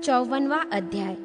54वां अध्याय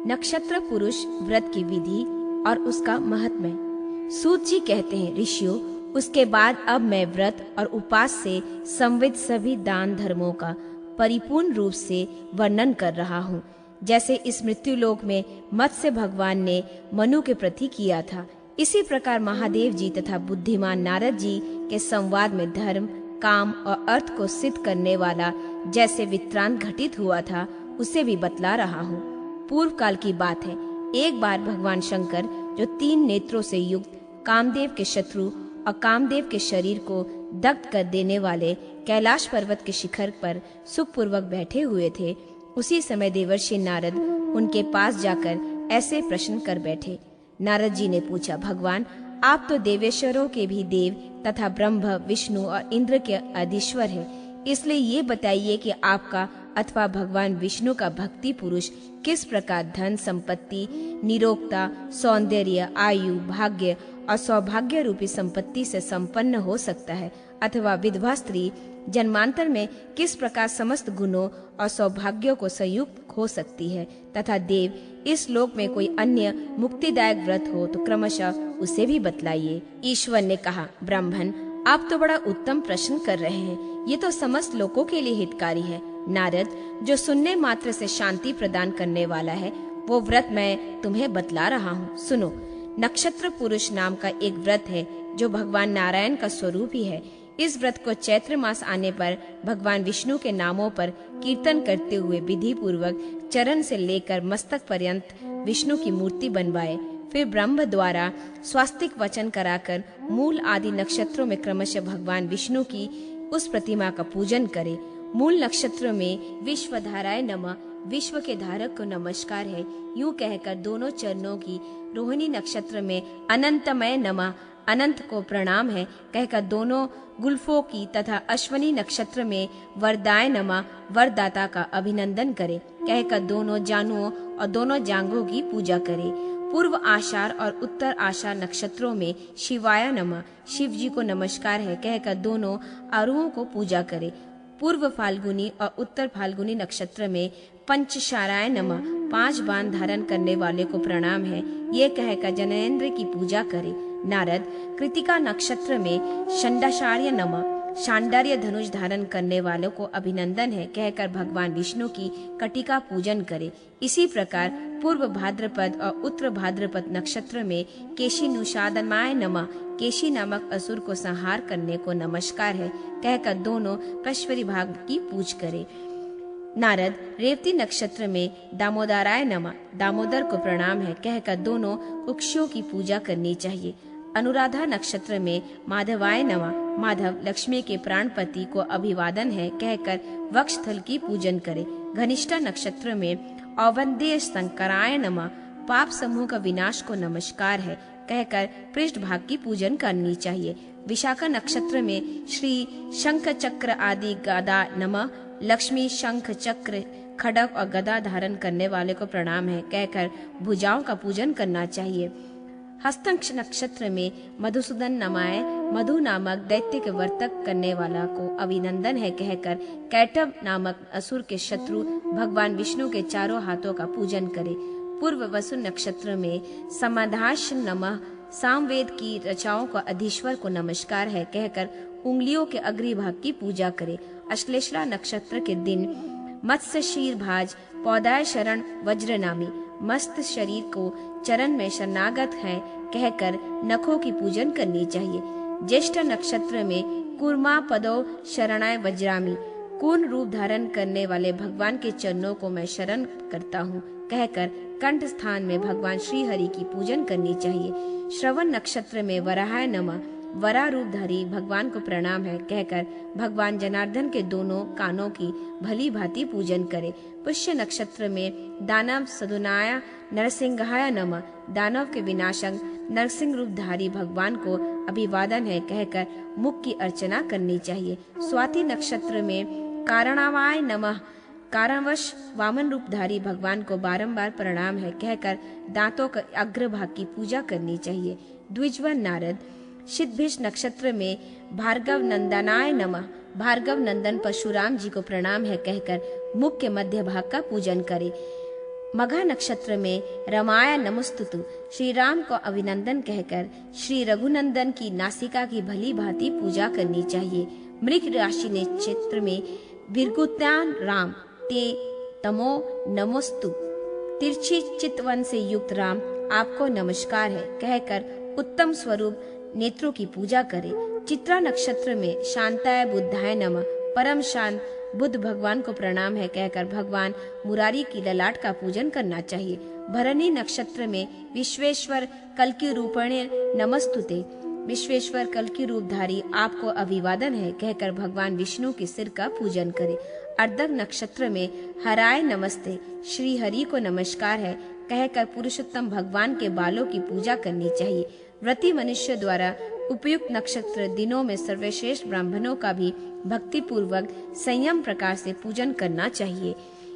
नक्षत्र पुरुष व्रत की विधि और उसका महात्म्य। सूत जी कहते हैं, ऋषियों, उसके बाद अब मैं व्रत और उपवास से संवित सभी दान धर्मों का परिपूर्ण रूप से वर्णन कर रहा हूँ, जैसे इस मृत्युलोक में मत्स्य भगवान ने मनु के प्रति किया था। इसी प्रकार महादेव जी तथा बुद्धिमान नारद जी के संवाद में धर्म, काम और अर्थ को सिद्ध करने वाला जैसे वित्रांत घटित हुआ था, उसे भी बतला रहा हूँ। पूर्व काल की बात है, एक बार भगवान शंकर, जो 3 नेत्रों से युक्त कामदेव के शत्रु और कामदेव के शरीर को दग्ध कर देने वाले कैलाश पर्वत के शिखर पर सुखपूर्वक बैठे हुए थे। उसी समय देवर्षि नारद उनके पास जाकर ऐसे प्रश्न कर बैठे। नारद जी ने पूछा, भगवान, आप तो देवेश्वरों के भी देव तथा ब्रह्म, विष्णु और इंद्र के अधीश्वर हैं, इसलिए ये बताइए कि आपका अथवा भगवान विष्णु का भक्ति पुरुष किस प्रकार धन, संपत्ति, निरोगता, सौंदर्य, आयु, भाग्य और सौभाग्य रूपी संपत्ति से संपन्न हो सकता है, अथवा विधवा स्त्री जन्मांतर में किस प्रकार समस्त गुणों और सौभाग्यों को संयुक्त हो सकती है, तथा देव इस लोक में कोई अन्य मुक्तिदायक व्रत हो तो क्रमशः उसे भी बतलाइए। ईश्वर ने कहा, ब्राह्मण, आप तो बड़ा उत्तम प्रश्न कर रहे हैं, ये तो समस्त लोगों के लिए हितकारी है। नारद, जो सुनने मात्र से शांति प्रदान करने वाला है, वो व्रत मैं तुम्हें बतला रहा हूँ, सुनो। नक्षत्र पुरुष नाम का एक व्रत है जो भगवान नारायण का स्वरूप ही है। इस व्रत को चैत्र मास आने पर भगवान विष्णु के नामों पर कीर्तन करते हुए विधि पूर्वक चरण से लेकर मस्तक पर्यंत विष्णु की मूर्ति बनवाए, फिर ब्रह्म द्वारा स्वास्तिक वचन कराकर मूल आदि नक्षत्रों में क्रमशः भगवान विष्णु की उस प्रतिमा का पूजन करे। मूल नक्षत्र में विश्वधाराय नमः, विश्व के धारक को नमस्कार है, यूं कहकर दोनों चरणों की रोहिणी नक्षत्र में अनंतमय नमः, अनंत को प्रणाम है, कहकर दोनों गुल्फों की तथा अश्वनी नक्षत्र में वरदाय नमः, वरदाता का अभिनंदन करे, कहकर दोनों जानुओं और दोनों जांघों की पूजा करे। पूर्व आषाढ़ और उत्तर आषाढ़ नक्षत्रों में शिवाय नमः, शिव जी को नमस्कार है, कहकर दोनों अरुओं को पूजा करे। पूर्व फाल्गुनी और उत्तर फाल्गुनी नक्षत्र में पंचशाराय नमः, 5 बाण धारण करने वाले को प्रणाम है, ये कहकर जनेन्द्र की पूजा करे। नारद, कृतिका नक्षत्र में षंडाचार्य नमः, शांडार्य धनुष धारण करने वालों को अभिनंदन है, कहकर भगवान विष्णु की कटिका पूजन करे। इसी प्रकार पूर्व भाद्रपद और उत्तर भाद्रपद नक्षत्र में केशी नुषादमाय नमः, केशी नामक असुर को संहार करने को नमस्कार है, कहकर दोनों कश्वरी भाग की पूज करे। नारद, रेवती नक्षत्र में दामोदराय नमः, दामोदर को प्रणाम है, कहकर दोनों कुक्षों की पूजा करनी चाहिए। अनुराधा नक्षत्र में माधवाय नमः, माधव लक्ष्मी के प्राणपति को अभिवादन है, कहकर वक्षस्थल की पूजन करे। घनिष्ठा नक्षत्र में औवंदेय शंकराय नमः, पाप समूह का विनाश को नमस्कार है, कहकर पृष्ठ भाग की पूजन करनी चाहिए। विशाखा नक्षत्र में श्री शंख चक्र आदि गदा नमः, लक्ष्मी शंख चक्र खड़ग और गदा धारण करने वाले को प्रणाम है, कहकर भुजाओं का पूजन करना चाहिए। हस्त नक्षत्र में मधुसूदन नमाय, मधु नामक दैत्य के वर्तक करने वाला को अभिनंदन है, कहकर कैटभ नामक असुर के शत्रु भगवान विष्णु के चारों हाथों का पूजन करे। पूर्व वसु नक्षत्र में समाधाश नमः, सामवेद की रचाओं को अधीश्वर को नमस्कार है, कहकर उंगलियों के अग्रभाग की पूजा करे। अश्लेषा नक्षत्र के दिन मत्स्य शीर भाज पौधाय शरण वज्रनामी, मस्त शरीर को चरण में शरणागत है, कहकर नखों की पूजन करनी चाहिए। ज्येष्ठ नक्षत्र में कूर्मा पदो शरणाय वज्रामी, पूर्ण रूप धारण करने वाले भगवान के चरणों को मैं शरण करता हूँ, कहकर कंठ स्थान में भगवान श्री हरि की पूजन करनी चाहिए। श्रवण नक्षत्र में वराहाय नमः, वरा रूपधारी भगवान को प्रणाम है, कहकर भगवान जनार्दन के दोनों कानों की भली भांति पूजन करे। पुष्य नक्षत्र में दानव सदुनाय नरसिंहाय नमः, दानव के विनाशक नरसिंह रूपधारी भगवान को अभिवादन है, कहकर मुख की अर्चना करनी चाहिए। स्वाति नक्षत्र में कारणावाय नमः, कारणवश वामन रूपधारी भगवान को बारंबार प्रणाम है, कहकर दांतों के अग्रभाग की पूजा करनी चाहिए। द्विजवन नारद, शितभिष नक्षत्र में भार्गव नंदनाय नमः, भार्गव नंदन परशुराम जी को प्रणाम है, कहकर मुख के मध्य भाग का पूजन करें। मघा नक्षत्र में रमाया नमस्तुतु श्री राम को अभिनंदन कहकर श्री रघुनंदन की नासिका की भली भांति पूजा करनी चाहिए। मृग राशि नक्षत्र में विरगुत्यान राम ते तमो नमस्तु तिरछी चितवन से युक्त राम आपको नमस्कार है कहकर उत्तम स्वरूप नेत्रों की पूजा करें। चित्रा नक्षत्र में शांताय बुद्धाय नमः परम शांत बुद्ध भगवान को प्रणाम है कहकर भगवान मुरारी की ललाट का पूजन करना चाहिए। भरणी नक्षत्र में विश्वेश्वर कल्कि रूपणे नमस्तुते विश्वेश्वर कल्कि रूपधारी आपको अभिवादन है कहकर भगवान विष्णु के सिर का पूजन करें। अर्धक नक्षत्र में हराय नमस्ते श्री हरि को नमस्कार है कहकर पुरुषोत्तम भगवान के बालों की पूजा करनी चाहिए। व्रती मनुष्य द्वारा उपयुक्त नक्षत्र दिनों में सर्वश्रेष्ठ ब्राह्मणों का भी भक्ति पूर्वक संयम प्रकार से पूजन करना चाहिए।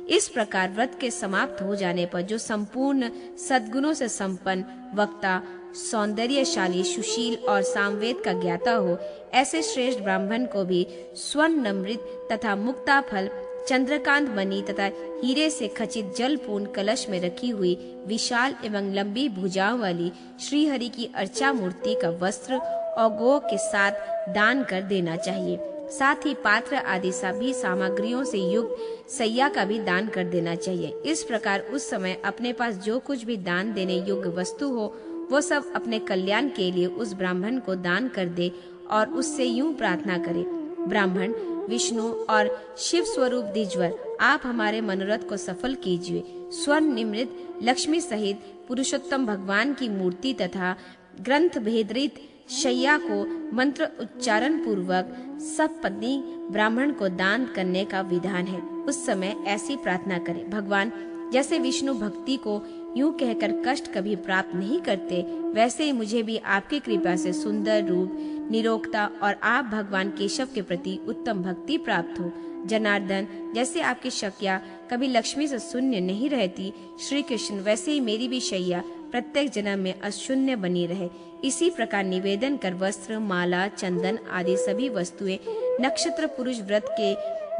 इस प्रकार व्रत के समाप्त हो जाने पर जो संपूर्ण सद्गुणों से संपन्न वक्ता सौंदर्यशाली सुशील और सामवेद का ज्ञाता हो, ऐसे श्रेष्ठ ब्राह्मण को भी स्वर्ण अमृत तथा मुक्ता फल चंद्रकांत मणि तथा हीरे से खचित जल पूर्ण कलश में रखी हुई विशाल एवं लंबी भुजाओं वाली श्री हरि की अर्चा मूर्ति का वस्त्र और गो के साथ दान कर देना चाहिए। साथ ही पात्र आदि सभी सामग्रियों से युक्त सैया का भी दान कर देना चाहिए। इस प्रकार उस समय अपने पास जो कुछ भी दान देने योग्य वस्तु हो वो सब अपने कल्याण के लिए उस ब्राह्मण को दान कर दे और उससे यूं प्रार्थना करे, ब्राह्मण विष्णु और शिव स्वरूप द्विजवर आप हमारे मनोरथ को सफल कीजिए। स्वर्ण निमृत लक्ष्मी सहित पुरुषोत्तम भगवान की मूर्ति तथा ग्रंथ भेदरित शैया को मंत्र उच्चारण पूर्वक सब पत्नी ब्राह्मण को दान करने का विधान है। उस समय ऐसी प्रार्थना करें, भगवान जैसे विष्णु भक्ति को यूं कहकर कष्ट कभी प्राप्त नहीं करते, वैसे ही मुझे भी आपकी कृपा से सुंदर रूप निरोगता और आप भगवान केशव के प्रति उत्तम भक्ति प्राप्त हो। जनार्दन जैसे आपकी शक्या कभी लक्ष्मी से शून्य नहीं रहती, श्री कृष्ण वैसे ही मेरी भी शैया प्रत्येक जन्म में अशून्य बनी रहे। इसी प्रकार निवेदन कर वस्त्र माला चंदन आदि सभी वस्तुएं नक्षत्र पुरुष व्रत के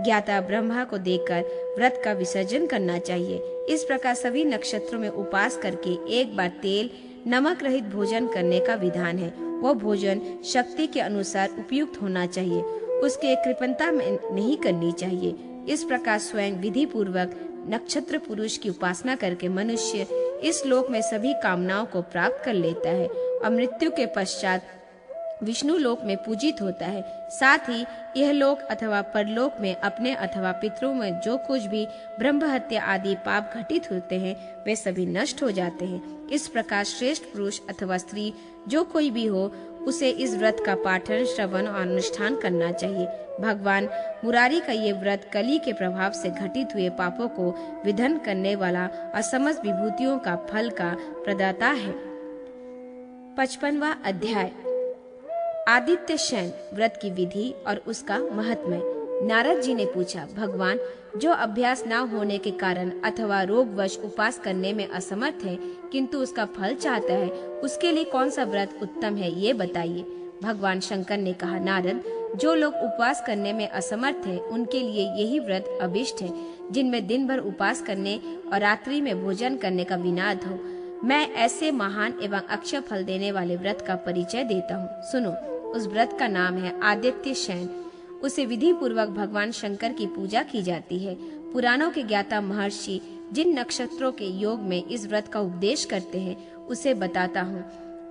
ज्ञाता ब्रह्मा को देकर व्रत का विसर्जन करना चाहिए। इस प्रकार सभी नक्षत्रों में उपास करके एक बार तेल नमक रहित भोजन करने का विधान है। वह भोजन शक्ति के अनुसार उपयुक्त होना चाहिए, उसके कृपणता में नहीं करनी चाहिए। इस प्रकार स्वयं विधि पूर्वक नक्षत्र पुरुष की उपासना करके मनुष्य इस लोक में सभी कामनाओं को प्राप्त कर लेता है और मृत्यु के पश्चात विष्णु लोक में पूजित होता है। साथ ही यह लोक अथवा परलोक में अपने अथवा पितरों में जो कुछ भी ब्रह्म हत्या आदि पाप घटित होते हैं वे सभी नष्ट हो जाते हैं। इस प्रकार श्रेष्ठ पुरुष अथवा स्त्री जो कोई भी हो उसे इस व्रत का पाठन श्रवण और अनुष्ठान करना चाहिए। भगवान मुरारी का ये व्रत कली के प्रभाव से घटित हुए पापों को विधन करने वाला और समस्त विभूतियों का फल का प्रदाता है। 55वां अध्याय आदित्य शयन व्रत की विधि और उसका महत्व। नारद जी ने पूछा, भगवान जो अभ्यास न होने के कारण अथवा रोगवश उपास करने में असमर्थ है किंतु उसका फल चाहता है, उसके लिए कौन सा व्रत उत्तम है ये बताइए। भगवान शंकर ने कहा, नारद जो लोग उपवास करने में असमर्थ हैं उनके लिए यही व्रत अभिष्ट है, जिनमें दिन भर उपवास करने और रात्रि में भोजन करने का विनाद हो। मैं ऐसे महान एवं अक्षय फल देने वाले व्रत का परिचय देता हूँ, सुनो। उस व्रत का नाम है आदित्य शयन। उसे विधि पूर्वक भगवान शंकर की पूजा की जाती है। पुराणों के ज्ञाता महर्षि जिन नक्षत्रों के योग में इस व्रत का उपदेश करते हैं उसे बताता हूँ।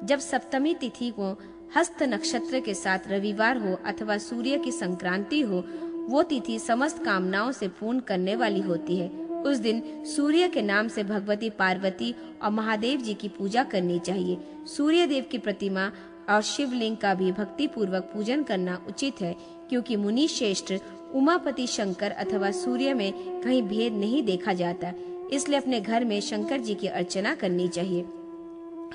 जब सप्तमी तिथि को हस्त नक्षत्र के साथ रविवार हो अथवा सूर्य की संक्रांति हो, वो तिथि समस्त कामनाओं से पूर्ण करने वाली होती है। उस दिन सूर्य के नाम से भगवती पार्वती और महादेव जी की पूजा करनी चाहिए। सूर्य देव की प्रतिमा और शिवलिंग का भी भक्ति पूर्वक पूजन करना उचित है, क्योंकि मुनि श्रेष्ठ उमापति शंकर अथवा सूर्य में कहीं भेद नहीं देखा जाता, इसलिए अपने घर में शंकर जी की अर्चना करनी चाहिए।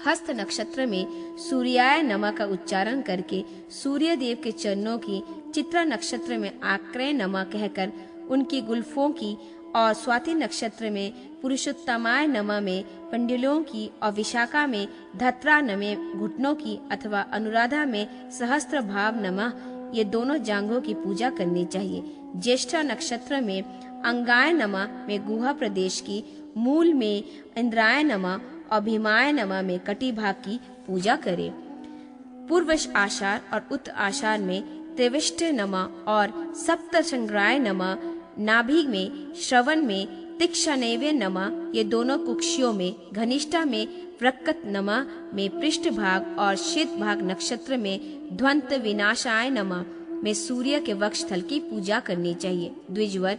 हस्त नक्षत्र में सूर्याय नमः का उच्चारण करके सूर्य देव के चरणों की, चित्रा नक्षत्र में आक्रय नमः कहकर उनकी गुल्फों की, और स्वाति नक्षत्र में पुरुषोत्तमाय नमः में पंडिलों की, और विशाखा में धत्रा नमे घुटनों की, अथवा अनुराधा में सहस्त्र भाव नमः ये दोनों जांघों की पूजा करनी चाहिए। ज्येष्ठा नक्षत्र में अंगाय नमः में गुहा प्रदेश की, मूल में इंद्राय नमः और भीमाय नमः में कटिभाग की पूजा करें। पूर्व आषाढ़ और उत्तर आषाढ़ में त्रिविष्ट नमः और सप्तशंग्राय नमः, नाभि में, श्रवण में तीक्ष्णैव नमः, ये दोनों कुक्षियों में, घनिष्ठा में प्रकट नमः में पृष्ठ भाग और शीत भाग नक्षत्र में ध्वंत विनाशाय नमः में सूर्य के वक्षस्थल की पूजा करनी चाहिए। द्विजवर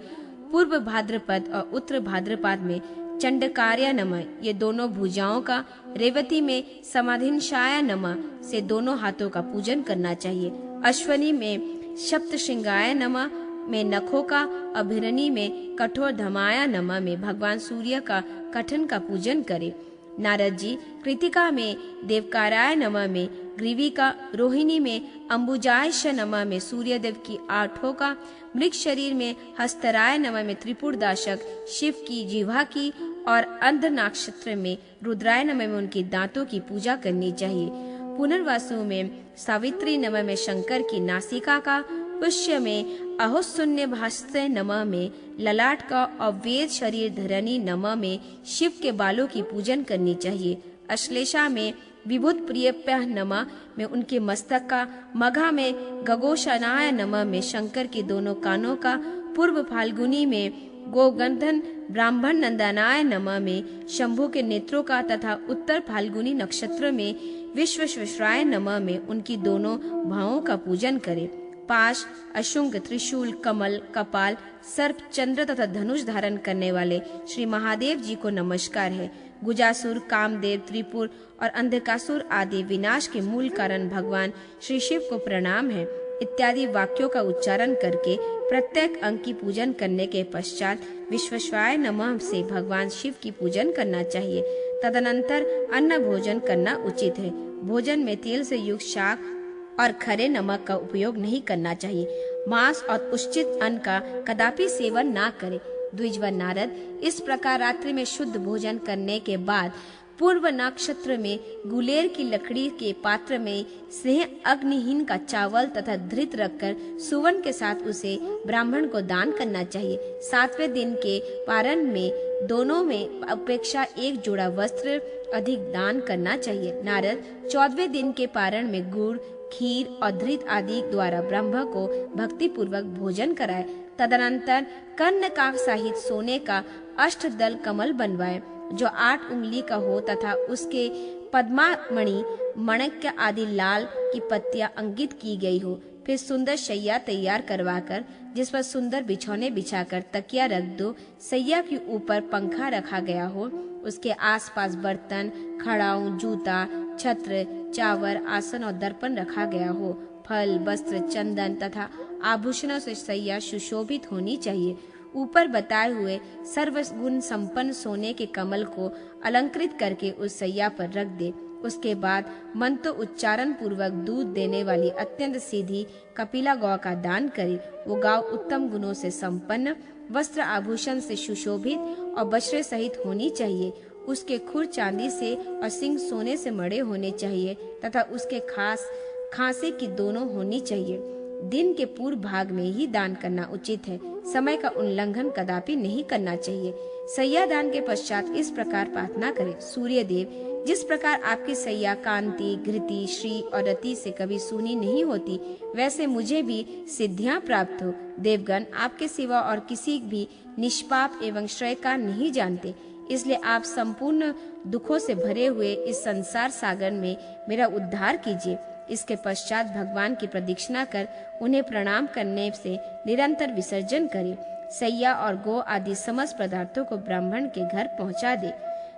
पूर्व भाद्रपद और उत्तर भाद्रपद में चंडकार्य नमः, ये दोनों भुजाओं का, रेवती में समाधिनशाय नमः से दोनों हाथों का पूजन करना चाहिए। अश्वनी में सप्तशृंगाय नमः में नखों का, अभिरनी में कठोर धमाया नमः में भगवान सूर्य का कठन का पूजन करें। नारद जी कृतिका में देवकाराय नमः में ग्रीवी का, रोहिणी में अंबुजायश नमः में सूर्यदेव की आठों का, मृग शरीर में हस्तराय नमः में त्रिपुरदाशक शिव की जिह्वा की और अंध नक्षत्र में रुद्राय नमः में उनकी दांतों की पूजा करनी चाहिए। पुनर्वासु में सावित्री नमः में शंकर की नासिका का, पुष्य में अहोशून्य भास्ते नमः में ललाट का और वेद शरीर धरणी नमः में शिव के बालों की पूजन करनी चाहिए। अश्लेषा में विभुत प्रियप्य नमः में उनके मस्तक का, मघा में गगोशनाय नमः में शंकर की दोनों कानों का, पूर्व फाल्गुनी में गोगंधन ब्राह्मण नंदनाय नमः में शंभु के नेत्रों का तथा उत्तर फाल्गुनी नक्षत्र में विश्वेश्वराय नमः में उनकी दोनों भावों का पूजन करें। पाश, अशुंग, त्रिशूल, कमल, कपाल, सर्प, चंद्र तथा धनुष धारण करने वाले श्री महादेव जी को नमस्कार है। गुजासुर, कामदेव, त्रिपुर और अंधकासुर आदि विनाश के मूल कारण भगवान श्री शिव को प्रणाम है। इत्यादि वाक्यों का उच्चारण करके प्रत्येक अंग की पूजन करने के पश्चात विश्वेश्वराय नमः से भगवान शिव की पूजन करना चाहिए। तदनंतर अन्न भोजन करना उचित है। भोजन में तेल से युक्त शाक और खरे नमक का उपयोग नहीं करना चाहिए। मांस और उचित अन्न का कदापि सेवन ना करें। द्विजवर नारद इस प्रकार रात्रि में शुद्ध भोजन करने के बाद पूर्व नक्षत्र में गुलेर की लकड़ी के पात्र में स्नेह अग्निहीन का चावल तथा धृत रखकर सुवर्ण के साथ उसे ब्राह्मण को दान करना चाहिए। 7वें दिन के पारण में दोनों में अपेक्षा एक जोड़ा वस्त्र अधिक दान करना चाहिए। नारद 14वें दिन के पारण में गुड़, खीर और धृत आदि द्वारा ब्रह्म को भक्ति पूर्वक भोजन कराए। तदनंतर कर्ण का सहित सोने का अष्टदल कमल बनवाए जो 8 उंगली का हो तथा उसके पद्मामणि, मणक्य आदि लाल की पत्तियां अंकित की गई हो। फिर सुंदर शैया तैयार करवाकर जिस पर सुंदर बिछौने बिछाकर तकिया रख दो। सैया के ऊपर पंखा रखा गया हो। उसके आसपास बर्तन, खड़ाऊ, जूता, छत्र, चावर, आसन और दर्पण रखा गया हो। फल, वस्त्र, चंदन तथा आभूषणों से सैया सुशोभित होनी चाहिए। ऊपर बताए हुए सर्वगुण संपन्न सोने के कमल को अलंकृत करके उस सैया पर रख दे। उसके बाद मंत्र उच्चारण पूर्वक दूध देने वाली अत्यंत सीधी कपिला गौ का दान करे। वो गौ उत्तम गुणों से संपन्न, वस्त्र आभूषण से सुशोभित और बछड़े सहित होनी चाहिए। उसके खुर चांदी से और सिंग सोने से मड़े होने चाहिए तथा उसके खांसे की दोनों होनी चाहिए। दिन के पूर्व भाग में ही दान करना उचित है। समय का उल्लंघन कदापि नहीं करना चाहिए। सैया दान के पश्चात इस प्रकार प्रार्थना करें। सूर्य देव, जिस प्रकार आपकी सैया कांति, घृति, श्री और रति से कभी सुनी नहीं होती, वैसे मुझे भी सिद्धियां प्राप्त हो। देवगण आपके सिवा और किसी भी निष्पाप एवं श्रेयकार नहीं जानते, इसलिए आप संपूर्ण दुखों से भरे हुए इस संसार सागर में मेरा उद्धार कीजिए। इसके पश्चात भगवान की प्रदक्षिणा कर उन्हें प्रणाम करने से निरंतर विसर्जन करें। सैया और गो आदि समस्त पदार्थों को ब्राह्मण के घर पहुंचा दे।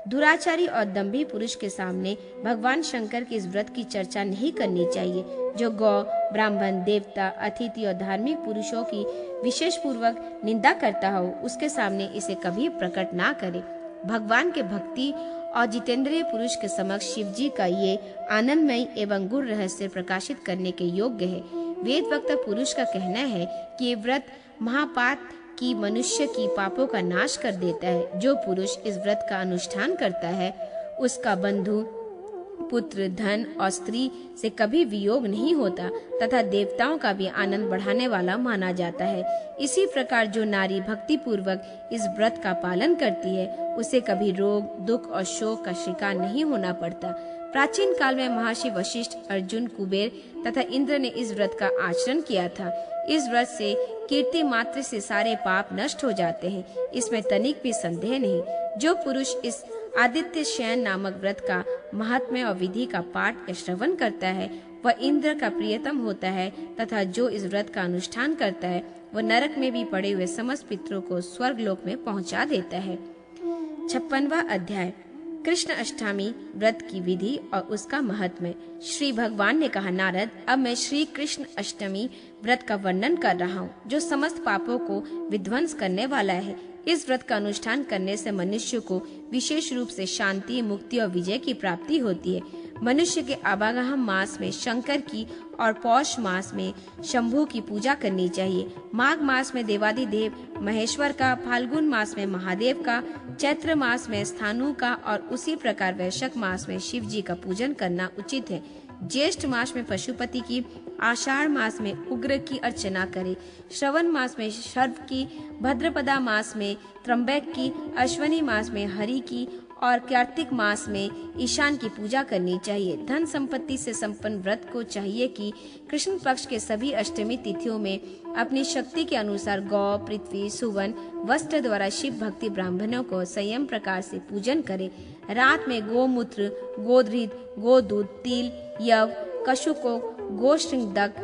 दुराचारी और दंभी पुरुष के सामने भगवान शंकर के इस व्रत की चर्चा नहीं करनी चाहिए। जो गौ, ब्राह्मण, देवता, अतिथि और धार्मिक पुरुषों की विशेष पूर्वक निंदा करता हो, उसके सामने इसे कभी प्रकट ना करे। भगवान के भक्ति और जितेंद्रिय पुरुष के समक्ष शिव जी का ये आनंदमय एवं गुण रहस्य प्रकाशित करने के योग्य है। वेद वक्ता पुरुष का कहना है कि ये व्रत महापात की मनुष्य की पापों का नाश कर देता है। जो पुरुष इस व्रत का अनुष्ठान करता है, उसका बंधु, पुत्र, धन और स्त्री से कभी वियोग नहीं होता तथा देवताओं का भी आनंद बढ़ाने वाला माना जाता है। इसी प्रकार जो नारी भक्ति पूर्वक इस व्रत का पालन करती है उसे कभी रोग, दुख और शोक का शिकार नहीं होना पड़ता। प्राचीन काल में महर्षि वशिष्ठ, अर्जुन, कुबेर तथा इंद्र ने इस व्रत का आचरण किया था। इस व्रत से कीर्ति मात्र से सारे पाप नष्ट हो जाते हैं, इसमें तनिक भी संदेह नहीं। जो पुरुष इस आदित्य शयन नामक व्रत का महात्म्य और विधि का पाठ या श्रवण करता है वह इंद्र का प्रियतम होता है तथा जो इस व्रत का अनुष्ठान करता है वह नरक में भी पड़े हुए समस्त पितरों को स्वर्ग लोक में पहुंचा देता है। 56वां अध्याय, कृष्ण अष्टमी व्रत की विधि और उसका महत्व। श्री भगवान ने कहा, नारद, अब मैं श्री कृष्ण अष्टमी व्रत का वर्णन कर रहा हूँ जो समस्त पापों को विध्वंस करने वाला है। इस व्रत का अनुष्ठान करने से मनुष्य को विशेष रूप से शांति, मुक्ति और विजय की प्राप्ति होती है। मनुष्य के आवागहम मास में शंकर की और पौष मास में शंभु की पूजा करनी चाहिए। माघ मास में देवादिदेव महेश्वर का, फाल्गुन मास में महादेव का, चैत्र मास में स्थानु का और उसी प्रकार वैशाख मास में शिव जी का पूजन करना उचित है। ज्येष्ठ मास में पशुपति की, आषाढ़ मास में उग्र की अर्चना करे, श्रवण मास में शर्व की, भद्रपदा मास में त्र्यंबक की, अश्वनी मास में हरि की और कार्तिक मास में ईशान की पूजा करनी चाहिए। धन संपत्ति से संपन्न व्रत को चाहिए कि कृष्ण पक्ष के सभी अष्टमी तिथियों में अपनी शक्ति के अनुसार गौ, पृथ्वी, सुवन, वस्त्र द्वारा शिव भक्ति ब्राह्मणों को संयम प्रकार से पूजन करे। रात में गोमूत्र, गोधृत, गोदूध, तिल, यव, कशुको, गोश्रृंगदक,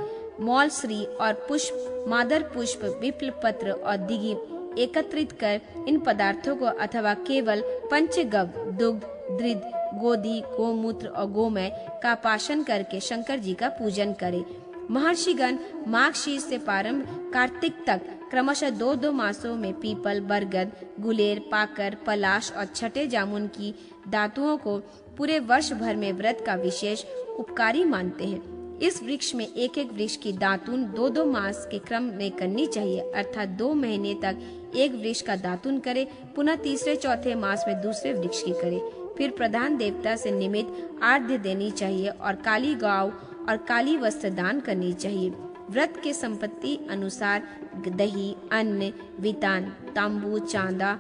मौलश्री और पुष्प, मादर पुष्प, विप्ल पत्र और दिघि एकत्रित कर इन पदार्थों को अथवा केवल पंचगव, दुग्ध, दृढ़, गोदी, गोमूत्र और गोमय का पाशन करके शंकर जी का पूजन करे। महर्षिगण माघ शीर्ष से प्रारंभ कार्तिक तक क्रमशः 2-2 मासों में पीपल, बरगद, गुलेर, पाकर, पलाश और छठे जामुन की दातुओं को पूरे वर्ष भर में व्रत का विशेष उपकारी मानते हैं। इस वृक्ष में एक एक वृक्ष की दातुन 2-2 मास के क्रम में करनी चाहिए, अर्थात 2 महीने तक एक वृक्ष का दातुन करे, पुनः तीसरे चौथे मास में दूसरे वृक्ष की करे। फिर प्रधान देवता से निमित्त आर्ध्य देनी चाहिए और काली गाव और काली वस्त्र दान करनी चाहिए। व्रत के संपत्ति अनुसार दही, अन्न, वितान, तांबू, चांदा,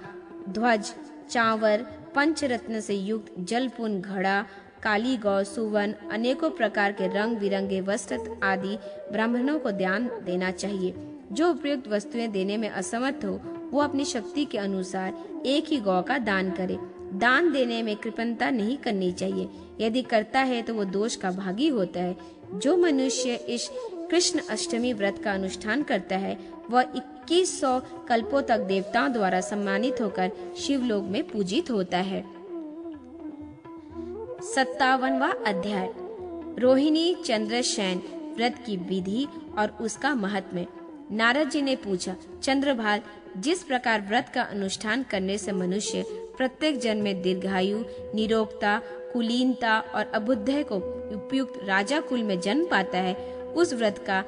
ध्वज, चावर, पंचरत्न से युक्त जलपुन, घड़ा, काली गौ, सुवन, अनेकों प्रकार के रंग बिरंगे वस्त्र आदि ब्राह्मणों को दान देना चाहिए। जो उपयुक्त वस्तुएं देने में असमर्थ हो वो अपनी शक्ति के अनुसार एक ही गौ का दान करे। दान देने में कृपणता नहीं करनी चाहिए, यदि करता है तो वो दोष का भागी होता है। जो मनुष्य इस कृष्ण अष्टमी व्रत का अनुष्ठान करता है वह 2100 कल्पों तक देवताओं द्वारा सम्मानित होकर शिवलोक में पूजित होता है। 57वां अध्याय, रोहिणी चंद्र शयन व्रत की विधि और उसका महत्व। नारद जी ने पूछा, चंद्रभाल, जिस प्रकार व्रत का अनुष्ठान करने से मनुष्य प्रत्येक जन्म में दीर्घायु, निरोगता, कुलीनता और अबुद्धय को उपयुक्त राजा कुल में जन्म पाता है, उस व्रत का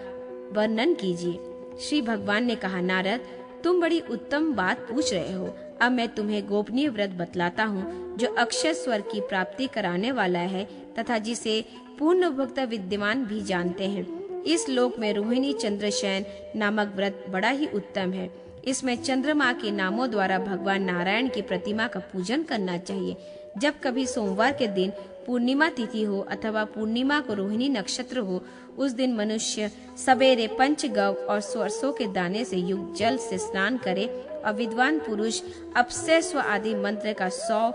वर्णन कीजिए। श्री भगवान ने कहा, नारद, तुम बड़ी उत्तम बात पूछ रहे हो। अब मैं तुम्हें गोपनीय व्रत बतलाता हूँ जो अक्षय स्वर्ग की प्राप्ति कराने वाला है तथा जिसे पूर्ण भक्त विद्यमान भी जानते हैं। इस लोक में रोहिणी चंद्र शयन नामक व्रत बड़ा ही उत्तम है। इसमें चंद्रमा के नामों द्वारा भगवान नारायण की प्रतिमा का पूजन करना चाहिए। जब कभी सोमवार के दिन पूर्णिमा तिथि हो अथवा पूर्णिमा को रोहिणी नक्षत्र हो, उस दिन मनुष्य सवेरे पंचगव और सरसों के दाने से युक्त जल से स्नान करे और विद्वान पुरुष अपस्व आदि मंत्र का 100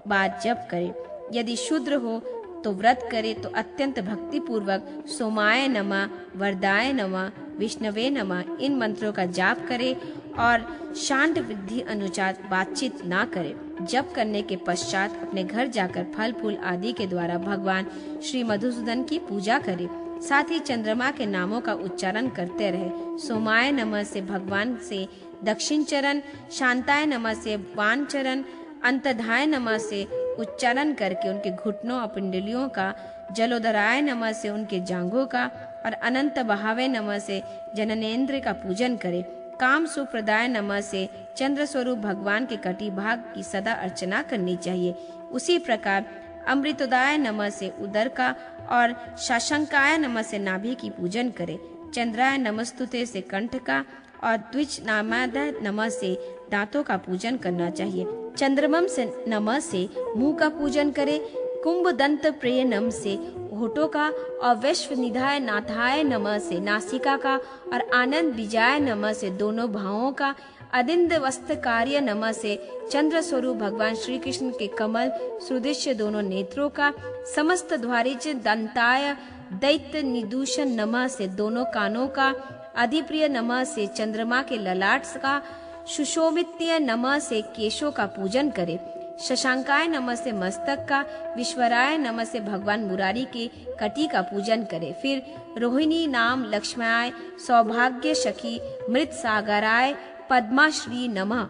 बार जप करे। यदि शूद्र हो तो व्रत करे तो अत्यंत भक्ति पूर्वक सोमाय नमः, वरदाय नमः, विष्णवे नमः इन मंत्रों का जाप करे और शांत विधि अनुसार बातचीत ना करे। जप करने के पश्चात अपने घर जाकर फल फूल आदि के द्वारा भगवान श्री मधुसूदन की पूजा करे। साथ ही चंद्रमा के नामों का उच्चारण करते रहे। सोमाय नमः से भगवान से दक्षिण चरण, शांताय नमः से वाम चरण, अंतधाय नमः से उच्चारण करके उनके घुटनों और पिंडलियों का, जलोदराय नमः से उनके जांघों का और अनंत बहावे नमः से जननेन्द्र का पूजन करे। काम सुप्रदाय नमः से चंद्र स्वरूप भगवान के कटी भाग की सदा अर्चना करनी चाहिए। उसी प्रकार अमृतोदय नमः से उदर का और शाशंकाय नमः से नाभि की पूजन करे। चंद्राय नमस्तुते से कंठ का और द्विज नामादय नमः से दांतों का पूजन करना चाहिए। चंद्रमम से नमः से मुंह का पूजन करे। कुंभ दंत प्रिय नम से होठों का और वैश्व निधाय नाथाय नमः से नासिका का और आनंद विजय नमः से दोनों भावों का। अदिंद वस्त्र कार्य नमः से चंद्र स्वरूप भगवान श्री कृष्ण के कमल सुदृश्य दोनों नेत्रों का। समस्त द्वारिज दंताय दैत्य निदूषण नमः से दोनों कानों का। अधिप्रिय नमः से चंद्रमा के ललाट का। सुशोभित्य नमः से केशों का पूजन करे। शशांकाय नमः से मस्तक का। विश्वराय नमः से भगवान मुरारी के कटी का पूजन करे। फिर रोहिणी नाम लक्ष्म्याय सौभाग्य सखी मृत सागराय पद्माश्री नमः।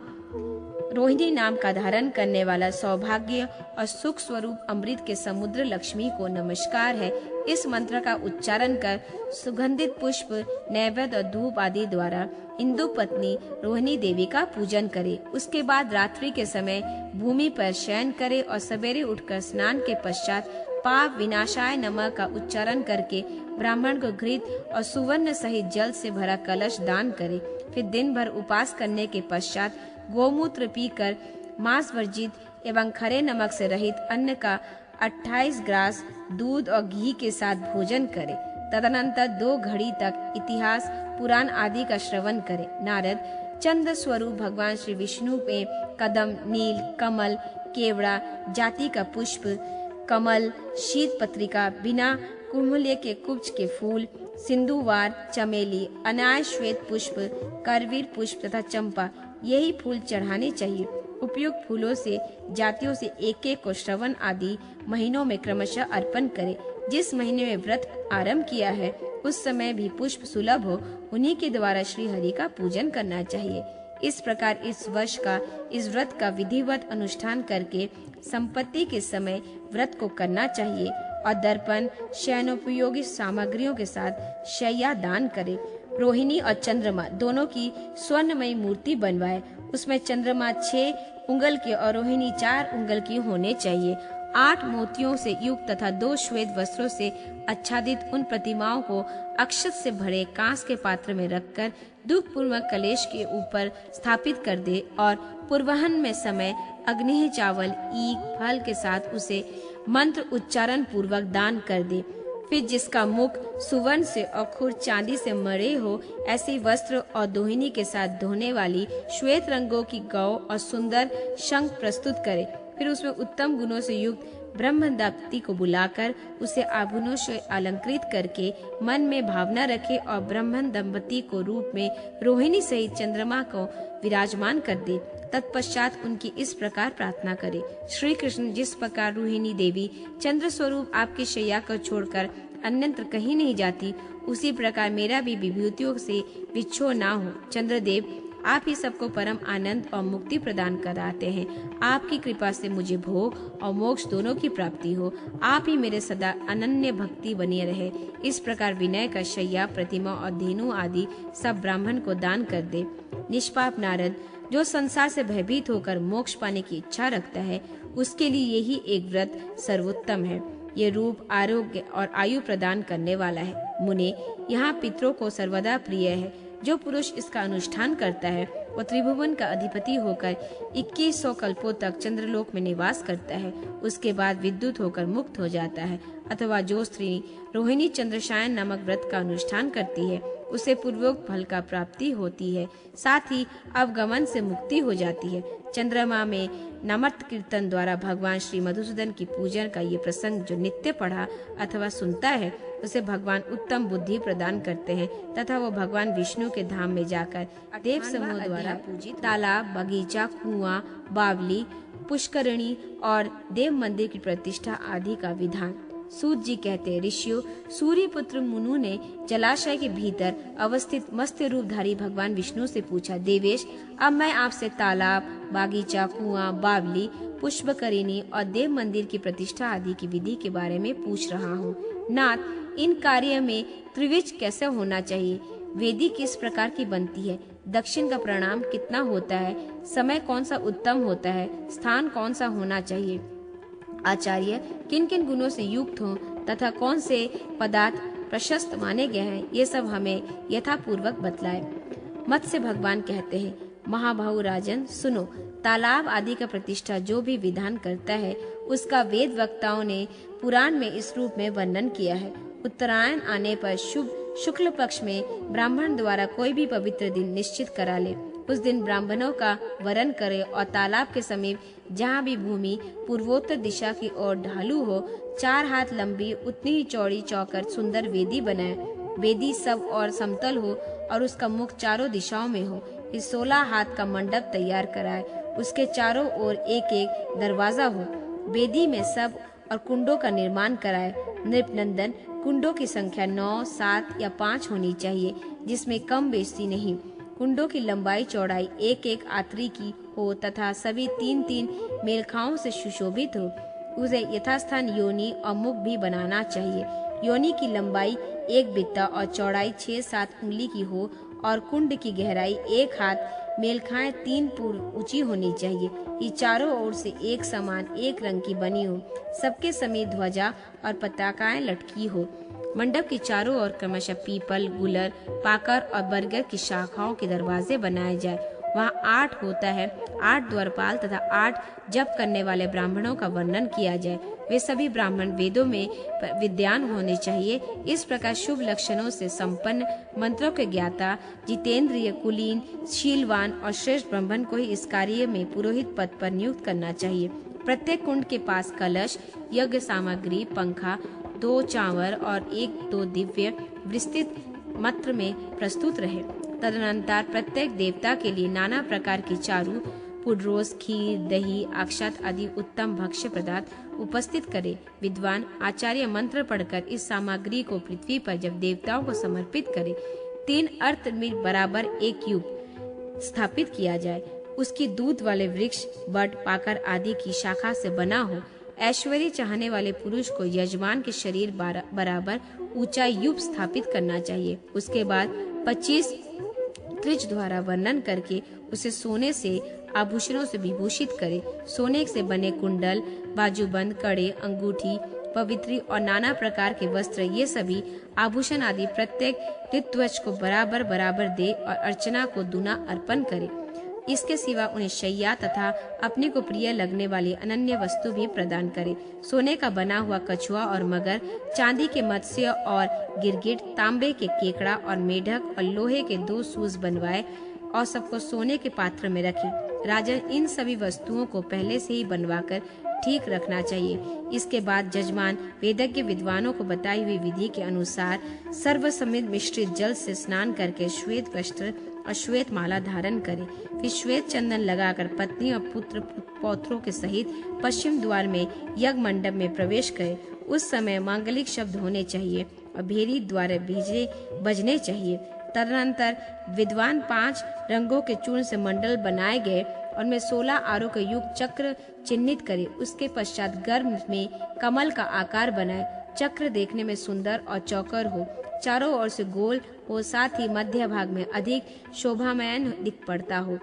रोहिणी नाम का धारण करने वाला सौभाग्य और सुख स्वरूप अमृत के समुद्र लक्ष्मी को नमस्कार है। इस मंत्र का उच्चारण कर सुगंधित पुष्प नैवेद्य और धूप आदि द्वारा इंदु पत्नी रोहिणी देवी का पूजन करे। उसके बाद रात्रि के समय भूमि पर शयन करे और सवेरे उठकर स्नान के पश्चात पाप विनाशाय नमः का उच्चारण करके ब्राह्मण को घृत और सुवर्ण सहित जल से भरा कलश दान करे। फिर दिन भर उपास करने के पश्चात गोमूत्र पीकर मांस वर्जित एवं खरे नमक से रहित अन्न का 28 ग्रास दूध और घी के साथ भोजन करे। तदनंतर 2 घड़ी तक इतिहास पुराण आदि का श्रवण करे। नारद चंद्र स्वरूप भगवान श्री विष्णु पे कदम, नील, कमल, केवड़ा जाति का पुष्प, कमल, शीत पत्रिका, बिना कुम्भल्य के कुब्ज के फूल, सिंधुवार, चमेली, अनाय श्वेत पुष्प, करवीर पुष्प तथा चंपा यही फूल चढ़ाने चाहिए। उपयुक्त फूलों से जातियों से एक एक को श्रवण आदि महीनों में क्रमशः अर्पण करे। जिस महीने में व्रत आरंभ किया है उस समय भी पुष्प सुलभ हो, उन्हीं के द्वारा श्री हरि का पूजन करना चाहिए। इस प्रकार इस वर्ष का इस व्रत का विधिवत अनुष्ठान करके संपत्ति के समय व्रत को करना चाहिए और दर्पण शयनोपयोगी सामग्रियों के साथ शैया दान करे। रोहिणी और चंद्रमा दोनों की स्वर्णमयी मूर्ति बनवाए। उसमें चंद्रमा 6 उंगल के और रोहिणी 4 उंगल की होने चाहिए। 8 मोतियों से युक्त तथा 2 श्वेत वस्त्रों से आच्छादित उन प्रतिमाओं को अक्षत से भरे कांस के पात्र में रखकर दुख पूर्वक कलेश के ऊपर स्थापित कर दे और पूर्वाह्न में समय अग्नि चावल ईख फल के साथ उसे मंत्र उच्चारण पूर्वक दान कर दे। फिर जिसका मुख सुवर्ण से और खुर चांदी से मरे हो ऐसे वस्त्र और दोहिनी के साथ धोने वाली श्वेत रंगों की गौ और सुंदर शंख प्रस्तुत करे। फिर उसमें उत्तम गुणों से युक्त ब्रह्म दंपति को बुलाकर उसे आभूषणों से अलंकृत करके मन में भावना रखे और ब्रह्मन दंपति को रूप में रोहिणी सहित चंद्रमा को विराजमान कर दे। तत्पश्चात उनकी इस प्रकार प्रार्थना करे। श्री कृष्ण जिस प्रकार रोहिणी देवी चंद्र स्वरूप आपकी शैया को छोड़कर अन्यत्र कहीं नहीं जाती, उसी प्रकार मेरा भी विभूतियों से विच्छो ना हो। चंद्रदेव आप ही सबको परम आनंद और मुक्ति प्रदान कराते हैं। आपकी कृपा से मुझे भोग और मोक्ष दोनों की प्राप्ति हो। आप ही मेरे सदा अनन्य भक्ति बनी रहे। इस प्रकार विनय का शैया प्रतिमा और धेनु आदि सब ब्राह्मण को दान कर दे। निष्पाप नारद जो संसार से भयभीत होकर मोक्ष पाने की इच्छा रखता है, उसके लिए यही एक व्रत सर्वोत्तम है। ये रूप आरोग्य और आयु प्रदान करने वाला है। मुने, यहाँ पितरों को सर्वदा प्रिय है। जो पुरुष इसका अनुष्ठान करता है वो त्रिभुवन का अधिपति होकर 2100 कल्पों तक चंद्रलोक में निवास करता है। उसके बाद विद्युत होकर मुक्त हो जाता है। अथवा जो स्त्री रोहिणी चंद्रशायन नामक व्रत का अनुष्ठान करती है उसे पूर्वोक्त फल का प्राप्ति होती है, साथ ही अवगमन से मुक्ति हो जाती है। चंद्रमा में नमर्त कीर्तन द्वारा भगवान श्री मधुसूदन की पूजन का ये प्रसंग जो नित्य पढ़ा अथवा सुनता है उसे भगवान उत्तम बुद्धि प्रदान करते हैं तथा वो भगवान विष्णु के धाम में जाकर देव समूह द्वारा पूजित तालाब, बगीचा, कुआं, बावली, पुष्करणी और देव मंदिर की प्रतिष्ठा आदि का विधान। सूत जी कहते हैं, ऋषियों, सूर्य पुत्र मुनु ने जलाशय के भीतर अवस्थित मत्स्य रूपधारी भगवान विष्णु से पूछा, देवेश, अब मैं आपसे तालाब, बागीचा, कुआं, बावली, पुष्पकरिणी और देव मंदिर की प्रतिष्ठा आदि की विधि के बारे में पूछ रहा हूँ। नाथ, इन कार्य में त्रिविज कैसे होना चाहिए? वेदी किस प्रकार की बनती है? दक्षिण का प्रणाम कितना होता है? समय कौन सा उत्तम होता है? स्थान कौन सा होना चाहिए? आचार्य किन किन गुणों से युक्त हो तथा कौन से पदार्थ प्रशस्त माने गए हैं, ये सब हमें यथापूर्वक बतलाए। मत्स्य भगवान कहते हैं, महाबाहु राजन सुनो, तालाब आदि का प्रतिष्ठा जो भी विधान करता है उसका वेद वक्ताओं ने पुराण में इस रूप में वर्णन किया है। उत्तरायण आने पर शुभ शुक्ल पक्ष में ब्राह्मण द्वारा कोई भी पवित्र दिन निश्चित करा ले। उस दिन ब्राह्मणों का वरण करे और तालाब के समीप जहाँ भी भूमि पूर्वोत्तर दिशा की ओर ढालू हो, 4 हाथ लंबी उतनी ही चौड़ी चौकर सुंदर वेदी बनाए। वेदी सब और समतल हो और उसका मुख चारों दिशाओं में हो। इस 16 हाथ का मंडप तैयार कराए, उसके चारों ओर एक एक दरवाजा हो। वेदी में सब और कुंडों का निर्माण कराए। नृपनंदन, कुंडों की संख्या 9, 7 या 5 होनी चाहिए, जिसमें कम बेशी नहीं। कुंडों की लंबाई चौड़ाई एक एक आतरी की हो तथा सभी 3-3 मेलखाओं से सुशोभित हो। उसे यथास्थान योनि और मुख भी बनाना चाहिए। योनि की लंबाई 1 बित्ता और चौड़ाई 6-7 उंगली की हो और कुंड की गहराई 1 हाथ, मेलखाएं 3 पूर्व ऊंची होनी चाहिए। ये चारों ओर से एक समान एक रंग की बनी हो। सबके समीप ध्वजा और पताकाएं लटकी हो। मंडप की चारों ओर क्रमशः पीपल, गुलर, पाकर और बरगद की शाखाओं के दरवाजे बनाए जाए। वहाँ 8 होता है, 8 द्वारपाल तथा 8 जप करने वाले ब्राह्मणों का वर्णन किया जाए। वे सभी ब्राह्मण वेदों में विद्वान होने चाहिए। इस प्रकार शुभ लक्षणों से संपन्न, मंत्रों के ज्ञाता, जितेंद्रिय, कुलीन, शीलवान और श्रेष्ठ ब्राह्मण को ही इस कार्य में पुरोहित पद पर नियुक्त करना चाहिए। प्रत्येक कुंड के पास कलश, यज्ञ सामग्री, पंखा, 2 चावर और 1-2 दिव्य विस्तृत मंत्र में प्रस्तुत रहे। तदनंतर प्रत्येक देवता के लिए नाना प्रकार की चारू, पुडरोस, खीर, दही, अक्षत आदि उत्तम भक्ष्य पदार्थ उपस्थित करे। विद्वान आचार्य मंत्र पढ़कर इस सामग्री को पृथ्वी पर जब देवताओं को समर्पित करे, 3 अर्थ में बराबर एक युग स्थापित किया जाए। उसकी दूध वाले वृक्ष, बट, पाकर आदि की शाखा से बना हो। ऐश्वर्य चाहने वाले पुरुष को यजमान के शरीर बराबर ऊंचा युग स्थापित करना चाहिए। उसके बाद 25 त्रिज द्वारा वर्णन करके उसे सोने से आभूषणों से विभूषित करे। सोने से बने कुंडल, बाजूबंद, कड़े, अंगूठी, पवित्री और नाना प्रकार के वस्त्र, ये सभी आभूषण आदि प्रत्येक ऋत्वज को बराबर बराबर दे और अर्चना को दूना अर्पण करे। इसके सिवा उन्हें शैया तथा अपने को प्रिय लगने वाली अनन्य वस्तु भी प्रदान करे। सोने का बना हुआ कछुआ और मगर, चांदी के मत्स्य और गिरगिट, तांबे के केकड़ा और मेढक और लोहे के 2 सूज बनवाए और सबको सोने के पात्र में रखे। राजन, इन सभी वस्तुओं को पहले से ही बनवाकर ठीक रखना चाहिए। इसके बाद जजमान वेदज्ञ विद्वानों को बताई हुई विधि के अनुसार सर्वसम्मित मिश्रित जल से स्नान करके श्वेत वस्त्र और श्वेत माला धारण करे। फिर श्वेत चंदन लगाकर पत्नी और पुत्र पौत्रों के सहित पश्चिम द्वार में यज्ञ मंडप में प्रवेश करे। उस समय मांगलिक शब्द होने चाहिए और भेरी द्वार बजने चाहिए। तदनंतर विद्वान 5 रंगों के चूर्ण से मंडल बनाए गए और में 16 आरों का युग चक्र चिन्हित करे। उसके पश्चात गर्भ में कमल का आकार बनाए। चक्र देखने में सुंदर और चौकर हो, चारों ओर से गोल हो, साथ ही मध्य भाग में अधिक शोभामय दिख पड़ता हो।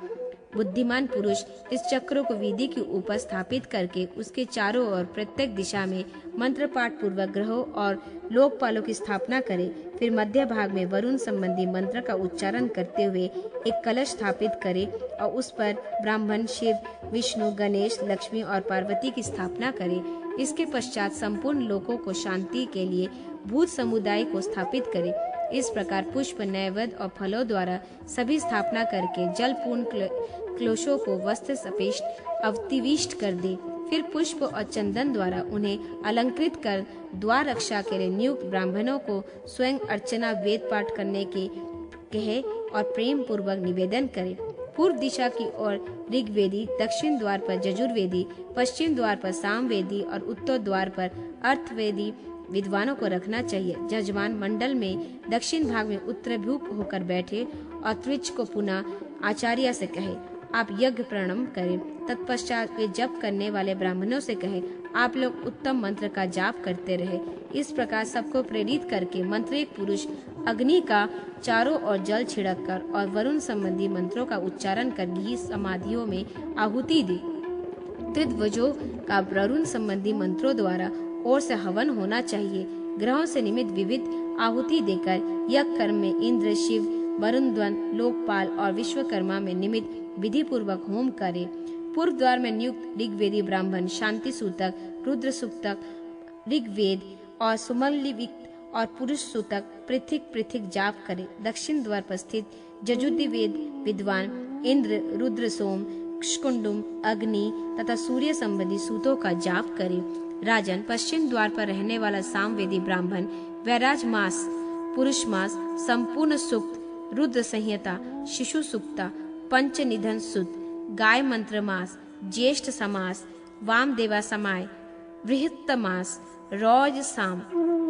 बुद्धिमान पुरुष इस चक्र को विधि के ऊपर स्थापित करके उसके चारों ओर प्रत्येक दिशा में मंत्र पाठ पूर्वक ग्रहों और लोकपालों की स्थापना करे। फिर मध्य भाग में वरुण संबंधी मंत्र का उच्चारण करते हुए एक कलश स्थापित करे और उस पर ब्राह्मण, शिव, विष्णु, गणेश, लक्ष्मी और पार्वती की स्थापना करे। इसके पश्चात संपूर्ण लोकों को शांति के लिए भूत समुदाय को स्थापित करे। इस प्रकार पुष्प, नैवेद्य और फलों द्वारा सभी स्थापना करके जल पूर्ण क्लोशों को वस्त्र सपेष्ट अवतिविष्ट कर दे। फिर पुष्प और चंदन द्वारा उन्हें अलंकृत कर द्वार रक्षा के लिए नियुक्त ब्राह्मणों को स्वयं अर्चना वेद पाठ करने के कहे और प्रेम पूर्वक निवेदन करे। पूर्व दिशा की ओर ऋग्वेदी, दक्षिण द्वार पर यजुर्वेदी, पश्चिम द्वार पर सामवेदी और उत्तर द्वार पर अर्थवेदी विद्वानों को रखना चाहिए। जजमान मंडल में दक्षिण भाग में उत्तरभिमुख होकर बैठे और त्रिज को पुनः आचार्य से कहे, आप यज्ञ प्रणम करें। तत्पश्चात वे जप करने वाले ब्राह्मणों से कहे, आप लोग उत्तम मंत्र का जाप करते रहे। इस प्रकार सबको प्रेरित करके मंत्रिक पुरुष अग्नि का चारों ओर जल छिड़क कर और वरुण संबंधी मंत्रों का उच्चारण कर घी समाधियों में आहुति दी। त्रिध्वजों का वरुण संबंधी मंत्रों द्वारा और से हवन होना चाहिए। ग्रहों से निमित्त विविध आहुति देकर यज्ञ कर्म में इंद्र, शिव, वरुण, ध्वन, लोकपाल और विश्वकर्मा में निमित्त विधि पूर्वक होम करे। पूर्व द्वार में नियुक्त ऋग्वेदी ब्राह्मण शांति सूतक, रुद्र सूक्तक, ऋग्वेद और सुमल्लिविक्त और पुरुष सूतक पृथक पृथक जाप करे। दक्षिण द्वार पर स्थित जजुर्वेदी वेद विद्वान इंद्र, रुद्र, सोम, कुंडुम, अग्नि तथा सूर्य संबंधी सूतों का जाप करे। राजन, पश्चिम द्वार पर रहने वाला सामवेदी ब्राह्मण वैराज मास, पुरुष मास, संपूर्ण सूक्त, रुद्र संहिता, शिशु सूक्ता, पंच निधन सूक्त, गाय मंत्र मास, ज्येष्ठ समास, वामदेवा समाय, बृहत्त मास, रौज साम,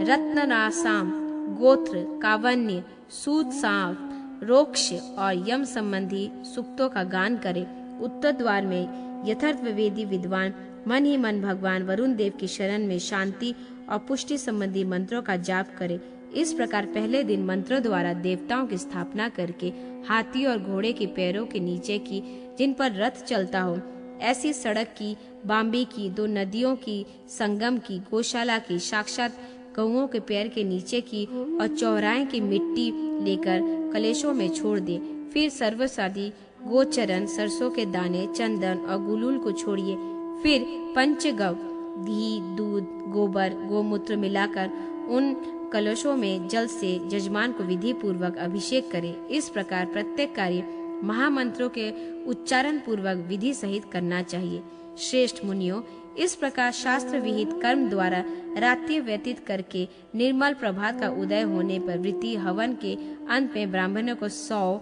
रत्ननासाम, गोत्र, कावन्य, सूत साम, रोक्ष और यम संबंधी सूक्तों का गान करे। उत्तर द्वार में यथार्थ वेदी विद्वान मन ही मन भगवान वरुण देव की शरण में शांति और पुष्टि संबंधी मंत्रों का जाप करे। इस प्रकार पहले दिन मंत्रों द्वारा देवताओं की स्थापना करके हाथी और घोड़े के पैरों के नीचे की, जिन पर रथ चलता हो, ऐसी सड़क की, बाम्बी की, दो नदियों की, संगम की, गौशाला की, साक्षात गऊओं के पैर के नीचे की और चौराहे की मिट्टी लेकर कलेशों में छोड़ दे। फिर सर्वसादी गोचरण, सरसों के दाने, चंदन और गुलूल को छोड़िए। फिर पंचगव, घी, दूध, गोबर, गोमूत्र मिलाकर उन कलशों में जल से जजमान को विधि पूर्वक अभिषेक करे। इस प्रकार प्रत्येक कार्य महामंत्रों के उच्चारण पूर्वक विधि सहित करना चाहिए। श्रेष्ठ मुनियों, इस प्रकार शास्त्र विहित कर्म द्वारा रात्रि व्यतीत करके निर्मल प्रभात का उदय होने पर वृत्ति हवन के अंत में ब्राह्मणों को 100,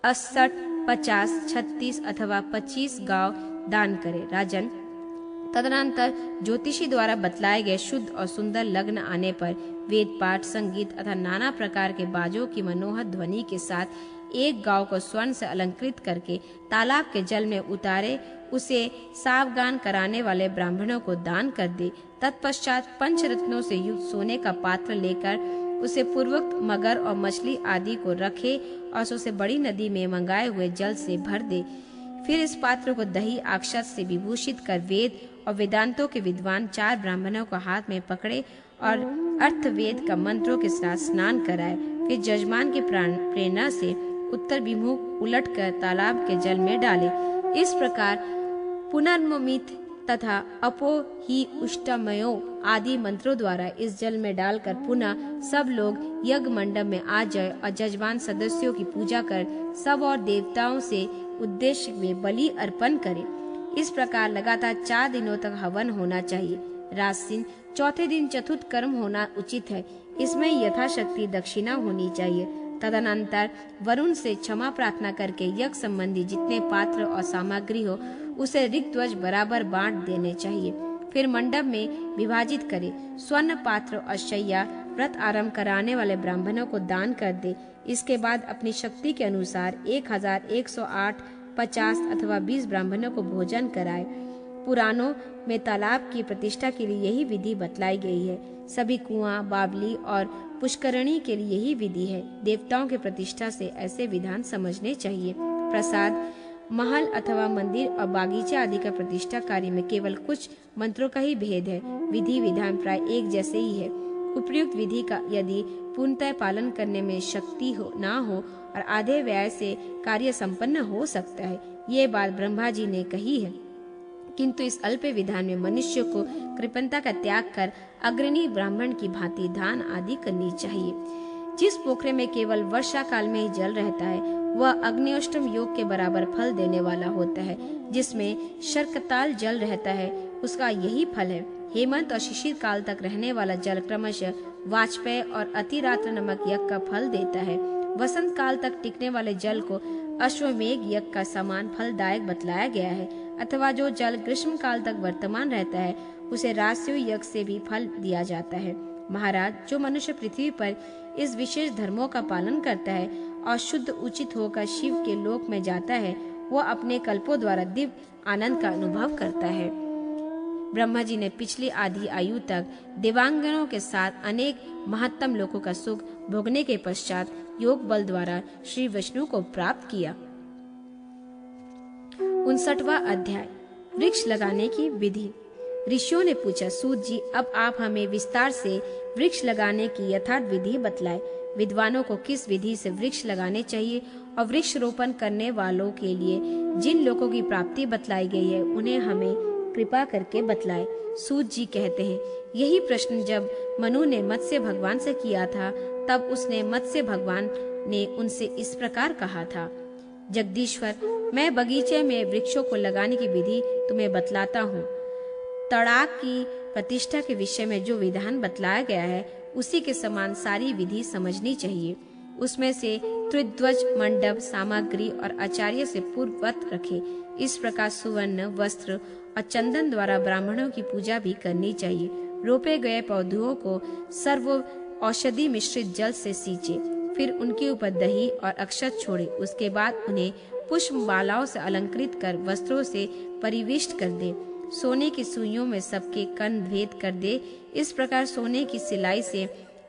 68, 50, 36 अथवा 25 गांव दान करे। राजन, तदनंतर ज्योतिषी द्वारा बतलाए गए शुद्ध और सुंदर लग्न आने पर वेद पाठ, संगीत तथा नाना प्रकार के बाजों की मनोहर ध्वनि के साथ एक गांव को स्वर्ण से अलंकृत करके तालाब के जल में उतारे, उसे सावगान कराने वाले ब्राह्मणों को दान कर दे। तत्पश्चात पंचरत्नों से युक्त सोने का पात्र लेकर उसे पूर्वोक्त मगर और मछली आदि को रखे और उसे बड़ी नदी में मंगाए हुए जल से भर दे। फिर इस पात्र को दही अक्षत से विभूषित कर वेद और वेदांतों के विद्वान 4 ब्राह्मणों को हाथ में पकड़े और अर्थवेद का मंत्रों के साथ स्नान कराए। फिर जजमान की प्रेरणा से उत्तर विमुख उलटकर तालाब के जल में डाले। इस प्रकार पुनर्ममित तथा अपो ही उष्टमयो आदि मंत्रों द्वारा इस जल में डालकर पुनः सब लोग यज्ञ मंडप में आ जाए और जजमान सदस्यों की पूजा कर सब और देवताओं से उद्देश्य में बलि अर्पण करे। इस प्रकार लगातार 4 दिनों तक हवन होना चाहिए। रासिन, चौथे दिन चतुर्थ कर्म होना उचित है। इसमें यथाशक्ति दक्षिणा होनी चाहिए। तदनंतर वरुण से क्षमा प्रार्थना करके यज्ञ संबंधी जितने पात्र और सामग्री हो उसे ऋग्ध्वज बराबर बांट देने चाहिए। फिर मंडप में विभाजित करे। स्वर्ण पात्र और शैया व्रत आरंभ कराने वाले ब्राह्मणों को दान कर दे। इसके बाद अपनी शक्ति के अनुसार 1108, 50 अथवा 20 ब्राह्मणों को भोजन कराए। पुराणों में तालाब की प्रतिष्ठा के लिए यही विधि बतलाई गई है। सभी कुआं, बावली और पुष्करणी के लिए यही विधि है। देवताओं की प्रतिष्ठा से ऐसे विधान समझने चाहिए। प्रसाद, महल अथवा मंदिर और बागीचे आदि का प्रतिष्ठा कार्य में केवल कुछ मंत्रों का ही भेद है। विधि विधान प्राय एक जैसे ही है। उपयुक्त विधि का यदि पूर्णतः पालन करने में शक्ति हो ना हो और आधे व्यय से कार्य संपन्न हो सकता है, ये बात ब्रह्मा जी ने कही है। किंतु इस अल्प विधान में मनुष्य को कृपणता का त्याग कर अग्रणी ब्राह्मण की भांति दान आदि करनी चाहिए। जिस पोखरे में केवल वर्षा काल में ही जल रहता है वह अग्निष्टम योग के बराबर फल देने वाला होता है। जिसमें शर्कताल जल रहता है उसका यही फल है। हेमंत और शिशिर काल तक रहने वाला जल क्रमशः वाजपेय और अतिरात्र नमक यज्ञ का फल देता है। वसंत काल तक टिकने वाले जल को अश्वमेघ यज्ञ का समान फलदायक बतलाया गया है। अथवा जो जल ग्रीष्म काल तक वर्तमान रहता है उसे रास्यो यज्ञ से भी फल दिया जाता है। महाराज, जो मनुष्य पृथ्वी पर इस विशेष धर्मों का पालन करता है और शुद्ध उचित होकर शिव के लोक में जाता है वह अपने कल्पों द्वारा दिव्य आनंद का अनुभव करता है। ब्रह्मा जी ने पिछली आधी आयु तक देवांगनों के साथ अनेक महत्तम लोकों का सुख भोगने के पश्चात योग बल द्वारा श्री विष्णु को प्राप्त किया। 59वां अध्याय। वृक्ष लगाने की विधि। ऋषियों ने पूछा, सूत जी, अब आप हमें विस्तार से वृक्ष लगाने की यथार्थ विधि बतलाएं। विद्वानों को किस विधि से वृक्ष लगाने चाहिए और वृक्ष रोपण करने वालों के लिए जिन लोगों की प्राप्ति बतलाई गई है उन्हें हमें कृपा करके बतलाएं। सूत जी कहते हैं, यही प्रश्न जब मनु ने मत्स्य भगवान से किया था, तब उसने मत्स्य भगवान ने उनसे इस प्रकार कहा था, जगदीश्वर, मैं बगीचे में वृक्षों को लगाने की विधि तुम्हें बतलाता हूँ। तड़ाक की प्रतिष्ठा के विषय में जो विधान बतलाया गया है उसी के समान सारी विधि समझनी चाहिए। उसमें से त्रिध्वज, मंडप, सामग्री और आचार्य से पूर्ववत रखे। इस प्रकार सुवर्ण, वस्त्र और चंदन द्वारा ब्राह्मणों की पूजा भी करनी चाहिए। रोपे गए पौधों को सर्व औषधि मिश्रित जल से सींचे, फिर उनके ऊपर दही और अक्षत छोड़े। उसके बाद उन्हें पुष्प मालाओं से अलंकृत कर वस्त्रों से परिविष्ट कर दे। सोने की सुइयों में सबके कण भेद कर दे। इस प्रकार सोने की सिलाई से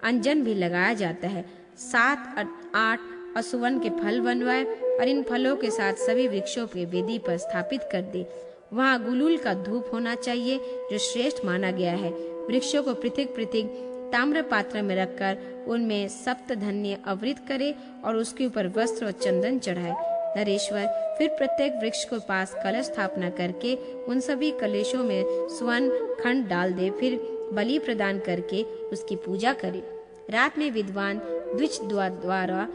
अंजन भी लगाया जाता है। 7 और 8 और सुवर्ण के फल बनवाए और इन फलों के साथ सभी वृक्षों के वेदी पर स्थापित कर दे। वहाँ गुलूल का धूप होना चाहिए जो श्रेष्ठ माना गया है। वृक्षों को पृथक पृथक ताम्र पात्र में रखकर उनमें सप्तधन्य आवृत करे और उसके ऊपर वस्त्र और चंदन चढ़ाए। नरेश्वर फिर प्रत्येक वृक्ष को पास कलश स्थापना करके उन सभी कलशों में स्वर्ण खंड डाल दे, फिर बलि प्रदान करके उसकी पूजा करे। रात में विद्वान द्विज द्वारा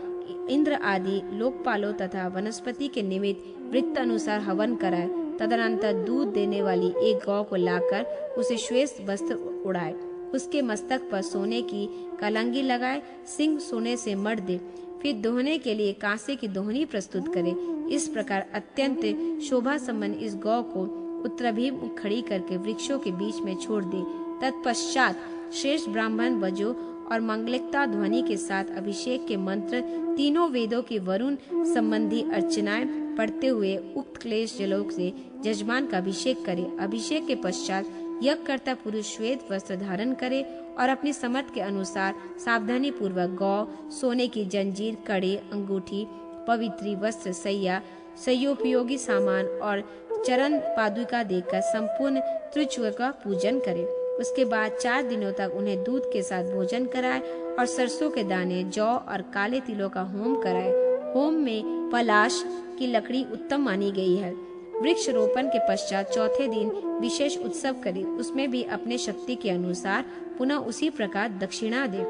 इंद्र आदि लोकपालों तथा वनस्पति के निमित्त वृत्त अनुसार हवन कराए। तदनंतर दूध देने वाली एक गौ को लाकर उसे श्वेत वस्त्र उड़ाए, उसके मस्तक पर सोने की कलंगी लगाए, सिंह सोने से मढ़ दे, फिर दोहने के लिए कांसे की दोहनी प्रस्तुत करे। इस प्रकार अत्यंत शोभा संपन्न इस गौ को उत्तराभिमुख खड़ी करके वृक्षों के बीच में छोड़ दे। तत्पश्चात श्रेष्ठ ब्राह्मण वजो और मंगलिकता ध्वनि के साथ अभिषेक के मंत्र, तीनों वेदों की वरुण संबंधी अर्चनाएं पढ़ते हुए उक्त क्लेश जलों से जजमान का अभिषेक करे। अभिषेक के पश्चात यज्ञकर्ता पुरुष श्वेत वस्त्र धारण करे और अपनी समर्थ के अनुसार सावधानी पूर्वक गौ, सोने की जंजीर, कड़े, अंगूठी, पवित्री वस्त्र, सैया, सयोपयोगी सामान और चरण पादुका देकर संपूर्ण त्रिचूर का पूजन करे। उसके बाद 4 दिनों तक उन्हें दूध के साथ भोजन कराए और सरसों के दाने, जौ और काले तिलों का होम कराए। होम में पलाश की लकड़ी उत्तम मानी गई है। वृक्ष रोपण के पश्चात चौथे दिन विशेष उत्सव करे, उसमें भी अपने शक्ति के अनुसार पुनः उसी प्रकार दक्षिणा दे।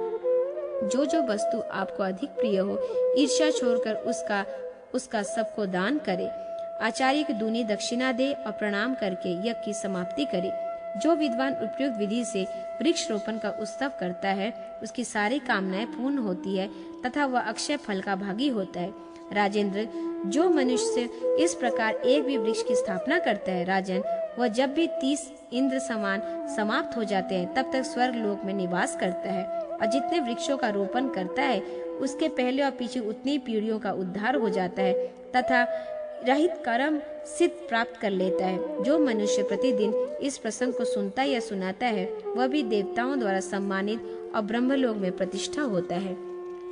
जो जो वस्तु आपको अधिक प्रिय हो, ईर्ष्या छोड़कर उसका सबको दान करे। आचार्य की दूनी दक्षिणा दे और प्रणाम करके यज्ञ की समाप्ति करे। जो विद्वान उपयुक्त विधि से वृक्ष रोपण का उत्सव करता है, उसकी सारी कामनाएं पूर्ण होती है तथा वह अक्षय फल का भागी होता है। राजेंद्र, जो मनुष्य इस प्रकार एक भी वृक्ष की स्थापना करता है, राजन, वह जब भी 30 इंद्र समान समाप्त हो जाते हैं तब तक स्वर्ग लोक में निवास करता है। और जितने वृक्षों का रोपण करता है उसके पहले और पीछे उतनी पीढ़ियों का उद्धार हो जाता है तथा रहित कर्म सिद्ध प्राप्त कर लेता है। जो मनुष्य प्रतिदिन इस प्रसंग को सुनता या सुनाता है वह भी देवताओं द्वारा सम्मानित और ब्रह्मलोक में प्रतिष्ठा होता है।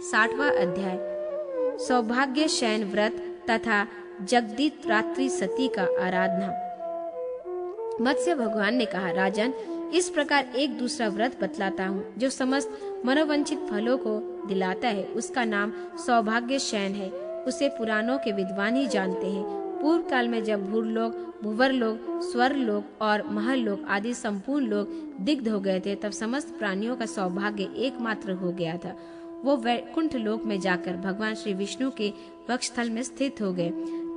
60वां अध्याय सौभाग्य शयन व्रत तथा जगदीत रात्रि सती का आराधना। मत्स्य भगवान ने कहा, राजन, इस प्रकार एक दूसरा व्रत बतलाता हूँ जो समस्त मनोवंचित फलों को दिलाता है। उसका नाम सौभाग्य शयन है। उसे पुराणों के विद्वान ही जानते हैं। पूर्व काल में जब भूरलोक, भूवरलोक, स्वर्गलोक और महलोक आदि संपूर्ण लोग दिग्ध हो गए थे, तब समस्त प्राणियों का सौभाग्य एकमात्र हो गया था। वो वैकुंठ लोक में जाकर भगवान श्री विष्णु के वक्षस्थल में स्थित हो गए।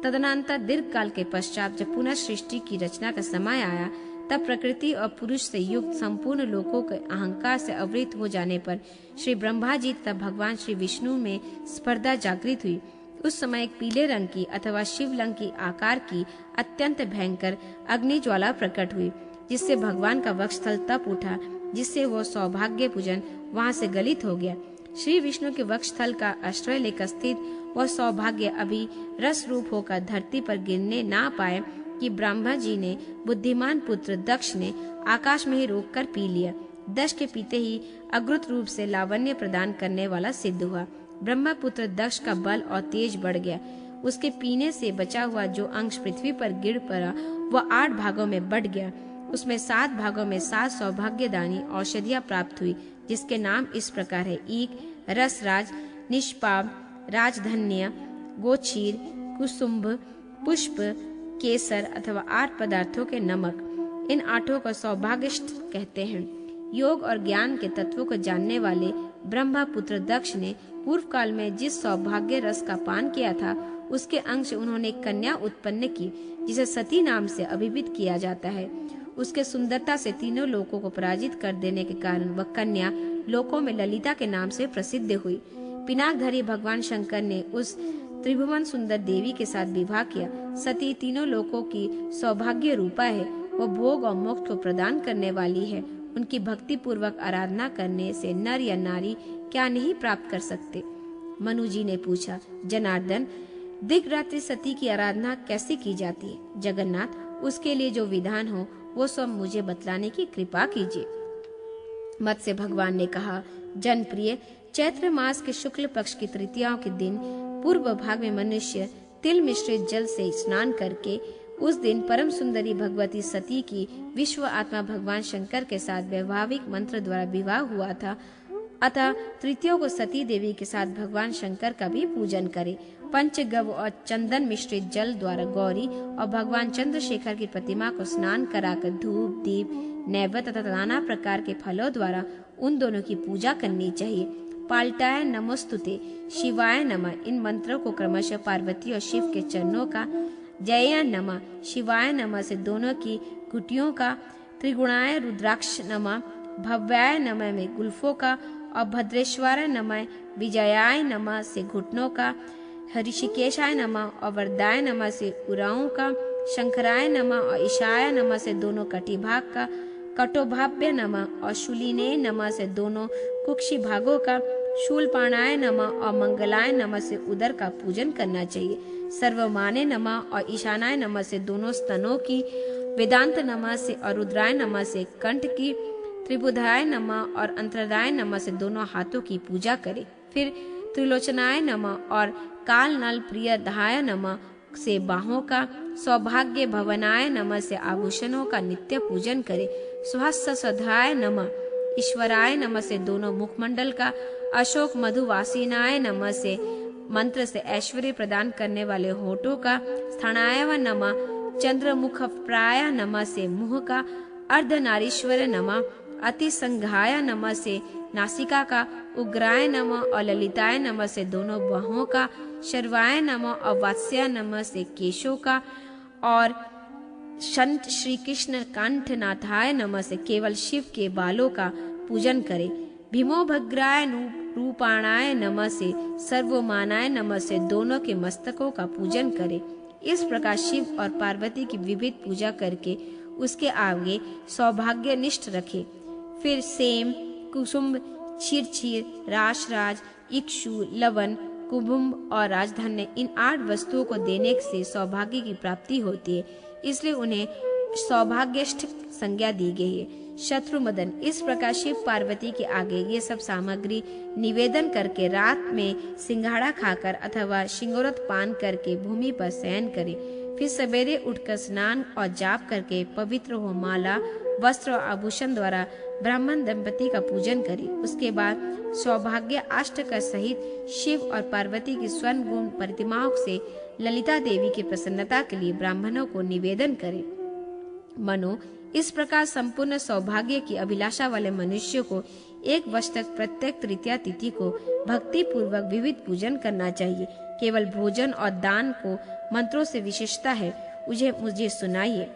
तदनंतर दीर्घ काल के पश्चात जब पुनः सृष्टि की रचना का समय आया, तब प्रकृति और पुरुष से युक्त संपूर्ण लोकों के अहंकार से आवृत हो जाने पर श्री ब्रह्मा जी तथा भगवान श्री विष्णु में स्पर्धा जागृत हुई। उस समय एक पीले रंग की अथवा शिवलिंग की आकार की अत्यंत भयंकर अग्नि ज्वाला प्रकट हुई, जिससे भगवान का वक्षस्थल तप उठा, जिससे वो सौभाग्य पूजन वहां से गलित हो गया। श्री विष्णु के वक्षस्थल का आश्रय लेकर स्थित वह सौभाग्य अभी रस रूप होकर धरती पर गिरने ना पाए कि ब्रह्मा जी ने बुद्धिमान पुत्र दक्ष ने आकाश में ही रोककर पी लिया। दक्ष के पीते ही अद्भुत रूप से लावण्य प्रदान करने वाला सिद्ध हुआ। ब्रह्मा पुत्र दक्ष का बल और तेज बढ़ गया। उसके पीने से बचा हुआ जो अंश पृथ्वी पर गिर पड़ा वह 8 भागों में बट गया। उसमें 7 भागों में 7 सौभाग्यदानी औषधियां प्राप्त हुई, जिसके नाम इस प्रकार है: ईख, रसराज, निष्पाप, राजधन्य, गोचीर, कुसुम्भ, पुष्प, केसर अथवा 8 पदार्थों के नमक। इन 8 को सौभाग्यष्ट कहते हैं। योग और ज्ञान के तत्वों को जानने वाले ब्रह्मपुत्र दक्ष ने पूर्व काल में जिस सौभाग्य रस का पान किया था, उसके अंश उन्होंने एक कन्या उत्पन्न की, जिसे सती नाम से अभिहित किया जाता है। उसके सुंदरता से तीनों लोकों को पराजित कर देने के कारण वह कन्या लोकों में ललिता के नाम से प्रसिद्ध हुई। पिनाकधारी भगवान शंकर ने उस त्रिभुवन सुंदर देवी के साथ विवाह किया। सती तीनों लोकों की सौभाग्य रूपा है। वो भोग और मोक्ष को प्रदान करने वाली है। उनकी भक्ति पूर्वक आराधना करने से नर या नारी क्या नहीं प्राप्त कर सकते। मनु जी ने पूछा, जनार्दन, दिग्रात्रि सती की आराधना कैसे की जाती है? जगन्नाथ, उसके लिए जो विधान हो वो सब मुझे बतलाने की कृपा कीजिए। मत्स्य भगवान ने कहा, जनप्रिय, चैत्र मास के शुक्ल पक्ष की तृतीयाओं के दिन पूर्व भाग में मनुष्य तिल मिश्रित जल से स्नान करके उस दिन परम सुंदरी भगवती सती की विश्व आत्मा भगवान शंकर के साथ वैवाहिक मंत्र द्वारा विवाह हुआ था। अतः तृतीयों को सती देवी के साथ भगवान शंकर का भी पूजन करे। पंचगव्य और चंदन मिश्रित जल द्वारा गौरी और भगवान चंद्रशेखर की प्रतिमा को स्नान कराकर धूप, दीप, नैवेद्य तथा नाना प्रकार के फलों द्वारा उन दोनों की पूजा करनी चाहिए। पाल्टाय नमोस्तुते, शिवाय नमः, इन मंत्रों को क्रमशः पार्वती और शिव के चरणों का, जय नमः, शिवाय नमः से दोनों की कुटियों का, त्रिगुणाय रुद्राक्ष नमः, भव्याय नमः में गुल्फों का और भद्रेश्वराय नमः, विजयाय नमः से घुटनों का, ऋषिकेशाय नमः और वरदाय नमः से उराओं का, शंकराय नमः और ईशाय नमः से दोनों कटिभाग का, कटोभाभ्य नमः और शूलिने नमः से दोनों कुक्षी भागों का, शूलपाणाय नमः और मंगलाय नमः से उदर का पूजन करना चाहिए। सर्वमाने नमः और ईशानाय नमः से दोनों स्तनों की, वेदांत नमः से और रुद्राय नमः से कंठ की, त्रिबुधाय नमः और अंतरदाय नमः से दोनों हाथों की पूजा करे। फिर त्रिलोचनाय नमः और काल नल प्रिय धाय नमः से बाहों का, सौभाग्य भवनाय नमः से आभूषणों का नित्य पूजन करे। सहस्रधाय नमः, ईश्वराय नमः से दोनों मुखमंडल का, अशोक मधुवासिनाय नमः से मंत्र से ऐश्वर्य प्रदान करने वाले होठों का, स्थानाय नमः, चंद्रमुख प्राय नमः से मुंह का, अर्धनारीश्वर नमः, अति संघाय नमः से नासिका का, उग्राय नमः और ललिताय नमः से दोनों बाहों का, शर्वाय नमः और वात्स्याय नमः से केशों का, और संत श्री कृष्ण कंठनाथाय नमः से केवल शिव के बालों का पूजन करे। भीमोभग्राय रूपाणाय नमः से, सर्वमानाय नमः से दोनों के मस्तकों का पूजन करे। इस प्रकार शिव और पार्वती की विविध पूजा करके उसके आगे सौभाग्य निष्ठ रखे। फिर सेम, कुसुम, क्षीर, राशराज, इक्षु, लवन, कुंभुम और राजधन्य, इन 8 वस्तुओं को देने से सौभाग्य की प्राप्ति होती है, इसलिए उन्हें सौभाग्यष्ट संज्ञा दी गई है। शत्रुमदन, इस प्रकार शिव पार्वती के आगे ये सब सामग्री निवेदन करके रात में सिंघाड़ा खाकर अथवा शिंगोरत पान करके भूमि पर शयन करे। फिर सवेरे उठकर स्नान और जाप करके पवित्र हो माला, वस्त्र और आभूषण द्वारा ब्राह्मण दंपति का पूजन करे। उसके बाद सौभाग्य अष्टक सहित शिव और पार्वती की स्वर्ण गुण प्रतिमाओं से ललिता देवी की प्रसन्नता के लिए ब्राह्मणों को निवेदन करे। मनो, इस प्रकार संपूर्ण सौभाग्य की अभिलाषा वाले मनुष्य को 1 वर्ष तक प्रत्येक तृतीया तिथि को भक्ति पूर्वक विविध पूजन करना चाहिए। केवल भोजन और दान को मंत्रों से विशेषता है, मुझे सुनाइए।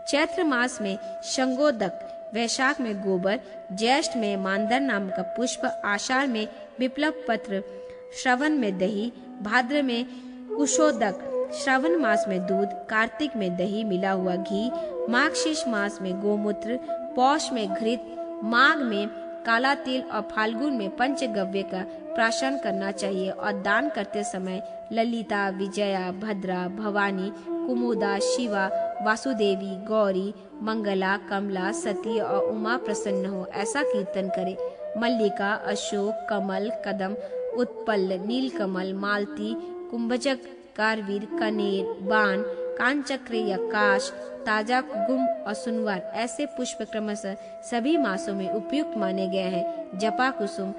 चैत्र मास में शंगोदक, वैशाख में गोबर, ज्येष्ठ में मांदर नाम का पुष्प, आषाढ़ में विप्लव पत्र, श्रवण में दही, भाद्र में कुशोदक, श्रावण मास में दूध, कार्तिक में दही मिला हुआ घी, माघशीर्ष मास में गोमूत्र, पौष में घृत, माघ में काला तिल और फाल्गुन में पंचगव्य का प्राशन करना चाहिए। और दान करते समय ललिता, विजया, भद्रा, भवानी, कुमुदा, शिवा, वासुदेवी, गौरी, मंगला, कमला, सती और उमा प्रसन्न हो, ऐसा कीर्तन करे। मल्लिका, अशोक, कमल, कदम, उत्पल, नीलकमल, मालती, कुंभजक, कारवीर, कनेर, बाण, कांचक्र या काश, ताजा गुम और सुनवार ऐसे पुष्प क्रमशः सभी मासों में उपयुक्त माने गए हैं। जपा कुसुम,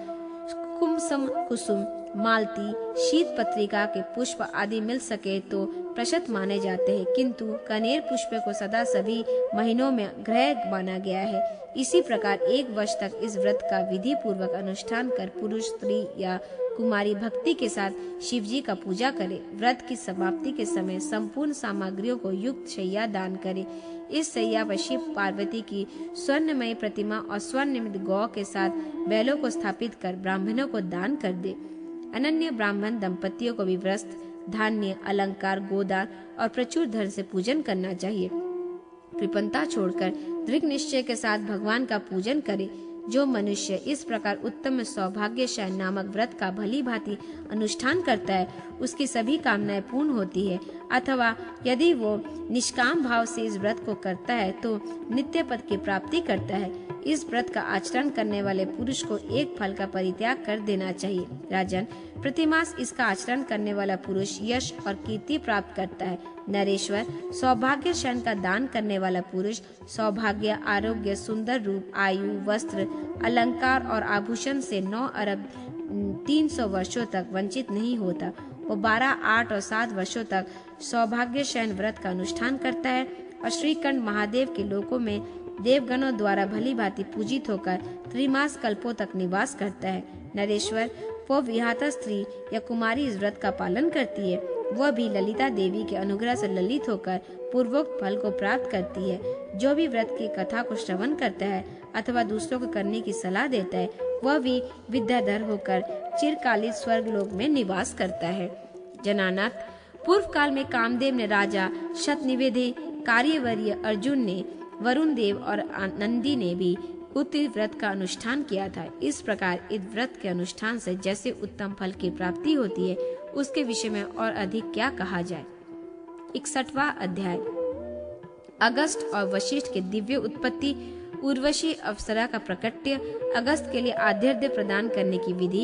कुमसम कुसुम, मालती, शीत पत्रिका के पुष्प आदि मिल सके तो प्रशस्त माने जाते हैं, किंतु कनेर पुष्प को सदा सभी महीनों में ग्रह माना गया है। इसी प्रकार 1 वर्ष तक इस व्रत का विधि पूर्वक अनुष्ठान कर पुरुष, स्त्री या कुमारी भक्ति के साथ शिव जी का पूजा करे। व्रत की समाप्ति के समय संपूर्ण सामग्रियों को युक्त शैया दान करे। इस शैया पर शिव पार्वती की स्वर्णमयी प्रतिमा और स्वर्णनिर्मित गौ के साथ बैलों को स्थापित कर ब्राह्मणों को दान कर दे। अनन्य ब्राह्मण दंपतियों को भी वस्त्र, धान्य, अलंकार, गोदान और प्रचुर धन से पूजन करना चाहिए। कृपणता छोड़कर दृढ़ निश्चय के साथ भगवान का पूजन करे। जो मनुष्य इस प्रकार उत्तम सौभाग्यशाली नामक व्रत का भली भांति अनुष्ठान करता है, उसकी सभी कामनाएं पूर्ण होती है। अथवा यदि वो निष्काम भाव से इस व्रत को करता है तो नित्य पद की प्राप्ति करता है। इस व्रत का आचरण करने वाले पुरुष को एक फल का परित्याग कर देना चाहिए। राजन, प्रतिमास इसका आचरण करने वाला पुरुष यश और कीर्ति प्राप्त करता है। नरेश्वर, सौभाग्य क्षण का दान करने वाला पुरुष सौभाग्य, आरोग्य, सुंदर रूप, आयु, वस्त्र, अलंकार और आभूषण से 9 अरब 300 वर्षों तक वंचित नहीं होता। वो 12, 8 और 7 वर्षों तक सौभाग्य शयन व्रत का अनुष्ठान करता है और श्रीकंठ महादेव के लोकों में देवगणों द्वारा भली भांति पूजित होकर त्रिमास कल्पों तक निवास करता है। नरेश्वर, वो विवाहिता स्त्री या कुमारी इस व्रत का पालन करती है, वह भी ललिता देवी के अनुग्रह से ललित होकर पूर्वोक्त फल को प्राप्त करती है। जो भी व्रत की कथा को श्रवण करता है अथवा दूसरों को करने की सलाह देता है, वह भी विद्याधर होकर चिरकालिक स्वर्ग लोक में निवास करता है। जनानाथ, पूर्व काल में कामदेव ने राजा शतनिवेदी, कार्यवर्य अर्जुन ने, वरुण देव और नंदी ने भी उत्तरी व्रत का अनुष्ठान किया था। इस प्रकार इस व्रत के अनुष्ठान से जैसे उत्तम फल की प्राप्ति होती है, उसके विषय में और अधिक क्या कहा जाए। 61वां अध्याय। अगस्त और वशिष्ठ के दिव्य उत्पत्ति, उर्वशी अप्सरा का प्रकट्य, अगस्त के लिए आद्यर्घ्य प्रदान करने की विधि,